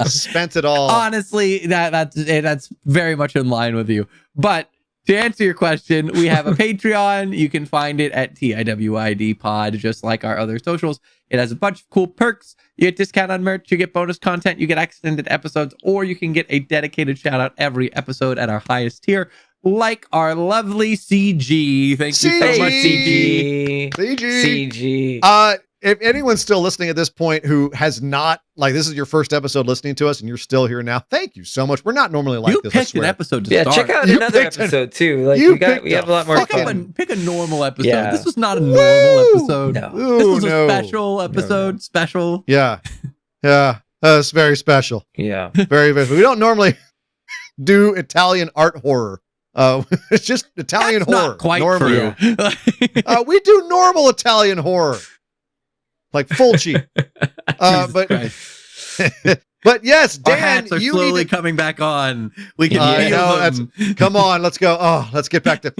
Spent it all. Honestly, that's very much in line with you. But to answer your question, we have a Patreon. You can find it at TIWID Pod, just like our other socials. It has a bunch of cool perks. You get discount on merch, you get bonus content, you get extended episodes, or you can get a dedicated shout out every episode at our highest tier, like our lovely CG. Thank you so much, CG. CG. CG. If anyone's still listening at this point who has not, like, this is your first episode listening to us and you're still here now, thank you so much. We're not normally like You this. I picked an swear. episode to Yeah, start. check out You another picked episode too. Like you we picked have a lot more fun. Pick a normal episode. Yeah. This was not a Woo! normal episode. No. This Ooh, was a no. special episode. Special. Yeah. Yeah. It's very special. Yeah. Very, very. We don't normally do Italian art horror. It's just Italian That's horror. not quite normally. true. We do normal Italian horror. Like Fulci. Jesus But Christ. but yes, Our Dan, hats are you slowly need to coming back on. We can I feel know, them. come on, let's go. Oh, let's get back to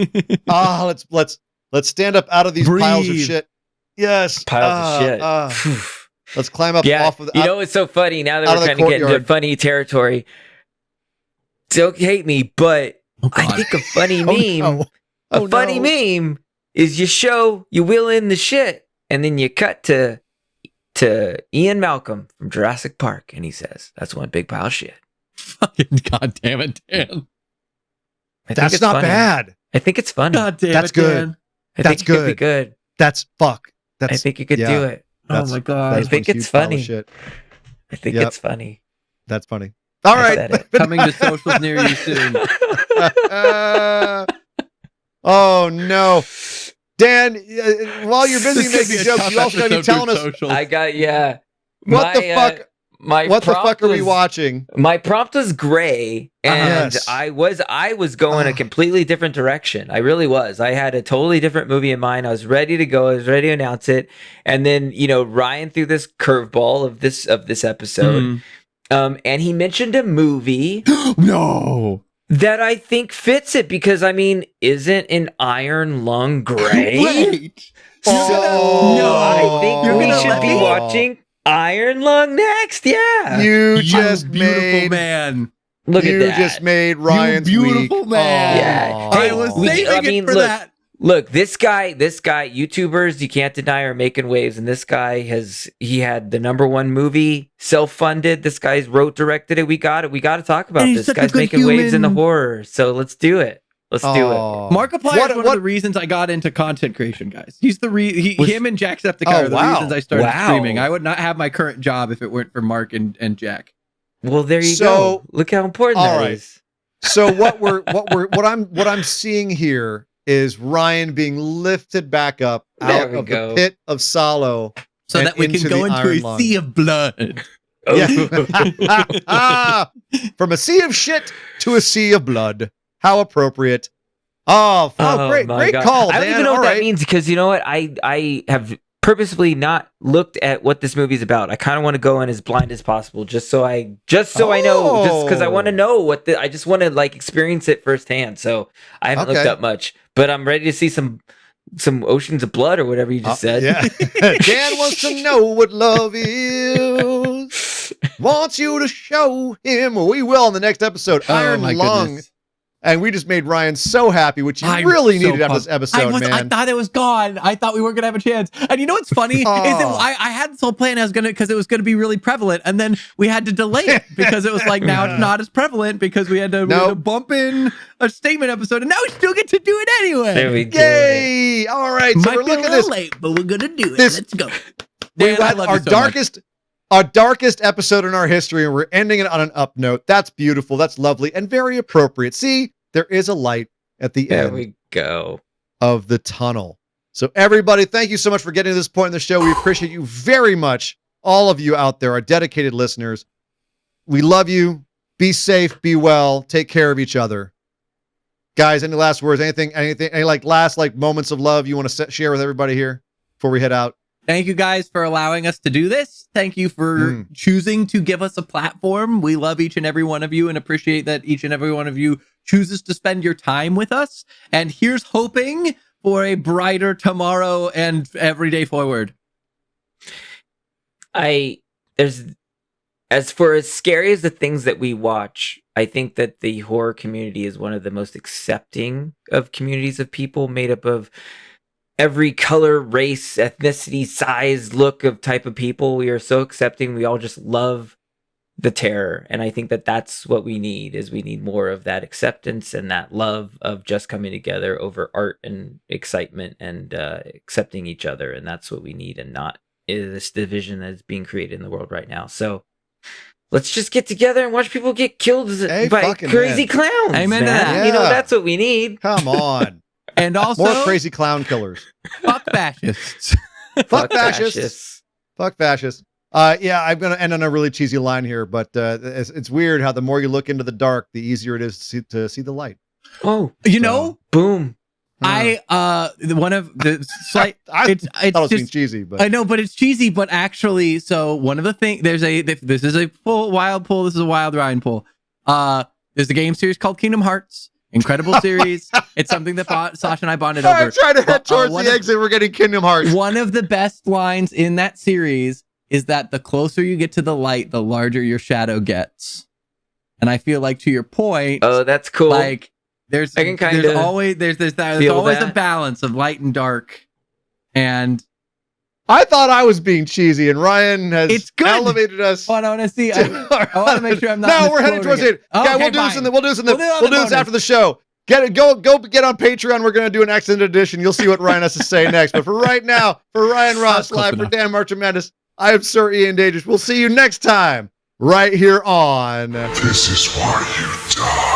let's stand up out of these piles of Breathe. shit. Yes. Piles of shit. Let's climb up Yeah, off of the you know what's so funny now that out we're of the trying to get into courtyard. funny territory. Don't hate me, but Oh, I God. think a funny Oh, meme, no. Oh, a funny no. meme is you wheel in the shit, and then you cut to Ian Malcolm from Jurassic Park, and he says, "That's one big pile of shit." Fucking God damn it, Dan. I think That's it's not funny. bad. I think it's funny. God damn That's it, good. Dan. I that's think it could be good. good. That's fuck. I That's think you could yeah. do it. Oh That's- my God. I that's think one it's huge pile of funny. shit. I think Yep. it's funny. That's funny. All I right. said it. Coming to socials near you soon. Oh no, Dan! While you're busy This could be making a jokes, tough you also got to be episode telling through us socials. I got yeah. what the fuck. My What the prompt fuck are we was- watching? My prompt was gray, and Yes. I was going a completely different direction. I really was. I had a totally different movie in mind. I was ready to go. I was ready to announce it, and then Ryan threw this curveball of this episode, and he mentioned a movie No. that I think fits it because isn't an Iron Lung gray? Wait. So Oh. I think You're we gonna should let be me? watching Iron Lung next. Yeah, You just beautiful made man. look you at that. just made Ryan's beautiful week. man. Yeah. I Hey, was we- saving I mean, it for look, that. Look, this guy, YouTubers, you can't deny are making waves, and this guy he had the #1 movie, self-funded. This guy's wrote, directed it. We got to talk about And he's this. such a Guy's good making waves in the human. horror. So let's do it. Let's do it. Oh. Markiplier What- is one what- of the reasons I got into content creation, guys. He's the Was- him and Jacksepticeye Oh, are the wow. reasons I started Wow. streaming. I would not have my current job if it weren't for Mark and Jack. Well, there you So- go. Look how important all that right. is. So what I'm seeing here is Ryan being lifted back up There out we of go. the pit of Salo. So And that we can into go the into Iron a Lung. sea of blood. Yeah. From a sea of shit to a sea of blood. How appropriate. Oh, great my God. call, I don't Dan. even know All what right. that means because you know what? I have purposefully not looked at what this movie's about. I kind of want to go in as blind as possible, just so I know, just because I want to know I just want to experience it firsthand. So I haven't looked Okay. up much, but I'm ready to see some oceans of blood or whatever you just said. Yeah. Dan wants to know what love is. Wants you to show him. We will in the next episode. Iron my Lung. goodness. And we just made Ryan so happy, which he I'm really so needed after this pumped. episode, I man. thought it was gone. I thought we weren't gonna have a chance. And you know what's funny is that I had this whole plan. I was gonna because it was gonna be really prevalent, and then we had to delay it because it was like now it's not as prevalent because we had to bump in a statement episode, and now we still get to do it anyway. There we go. Yay! All right, so Might we're be a looking at little this. late, but we're gonna do it. This- Let's go. We Dan, I had love our you so much. darkest episode in our history, and we're ending it on an up note. That's beautiful. That's lovely and very appropriate. See, there is a light at the There end we go. of the tunnel. So everybody, thank you so much for getting to this point in the show. We appreciate you very much. All of you out there, our dedicated listeners. We love you. Be safe, be well, take care of each other. Guys, any last words? Any last moments of love you want to share with everybody here before we head out? Thank you guys for allowing us to do this. Thank you for choosing to give us a platform. We love each and every one of you and appreciate that each and every one of you chooses to spend your time with us. And here's hoping for a brighter tomorrow and every day forward. As scary as the things that we watch, I think that the horror community is one of the most accepting of communities of people made up of every color, race, ethnicity, size, look of type of people. We are so accepting. We all just love the terror. And I think that that's what we need we need more of that acceptance and that love of just coming together over art and excitement and accepting each other. And that's what we need and not this division that's being created in the world right now. So let's just get together and watch people get killed by crazy clowns. Amen to man. that. You know, that's what we need. Come on. And also, more crazy clown killers. fuck fascists. Fuck fascists. Fuck fascists. Yeah, I'm going to end on a really cheesy line here, but it's weird how the more you look into the dark, the easier it is to see the light. Oh, you know, boom. One of the slight. it's just being cheesy, but I know, but it's cheesy. But actually, so one of the things this is a wild pull. This is a wild Ryan pull. There's a game series called Kingdom Hearts. Incredible series. It's something that Sasha and I bonded over. I'm trying to head towards the exit. We're getting Kingdom Hearts. One of the best lines in that series is that the closer you get to the light, the larger your shadow gets. And I feel like, to your point, oh, that's cool. Like there's always a balance of light and dark. And I thought I was being cheesy, and Ryan has elevated us. Oh, I want to see. I want to make sure I'm not. No, we're headed towards it. Okay, we'll do this. We'll do this after the show. Go get on Patreon. We're going to do an extended edition. You'll see what Ryan has to say next. But for right now, for Ryan Ross, live for Dan Marchamanis, I am Sir Ian Dages. We'll see you next time right here on This is why you die.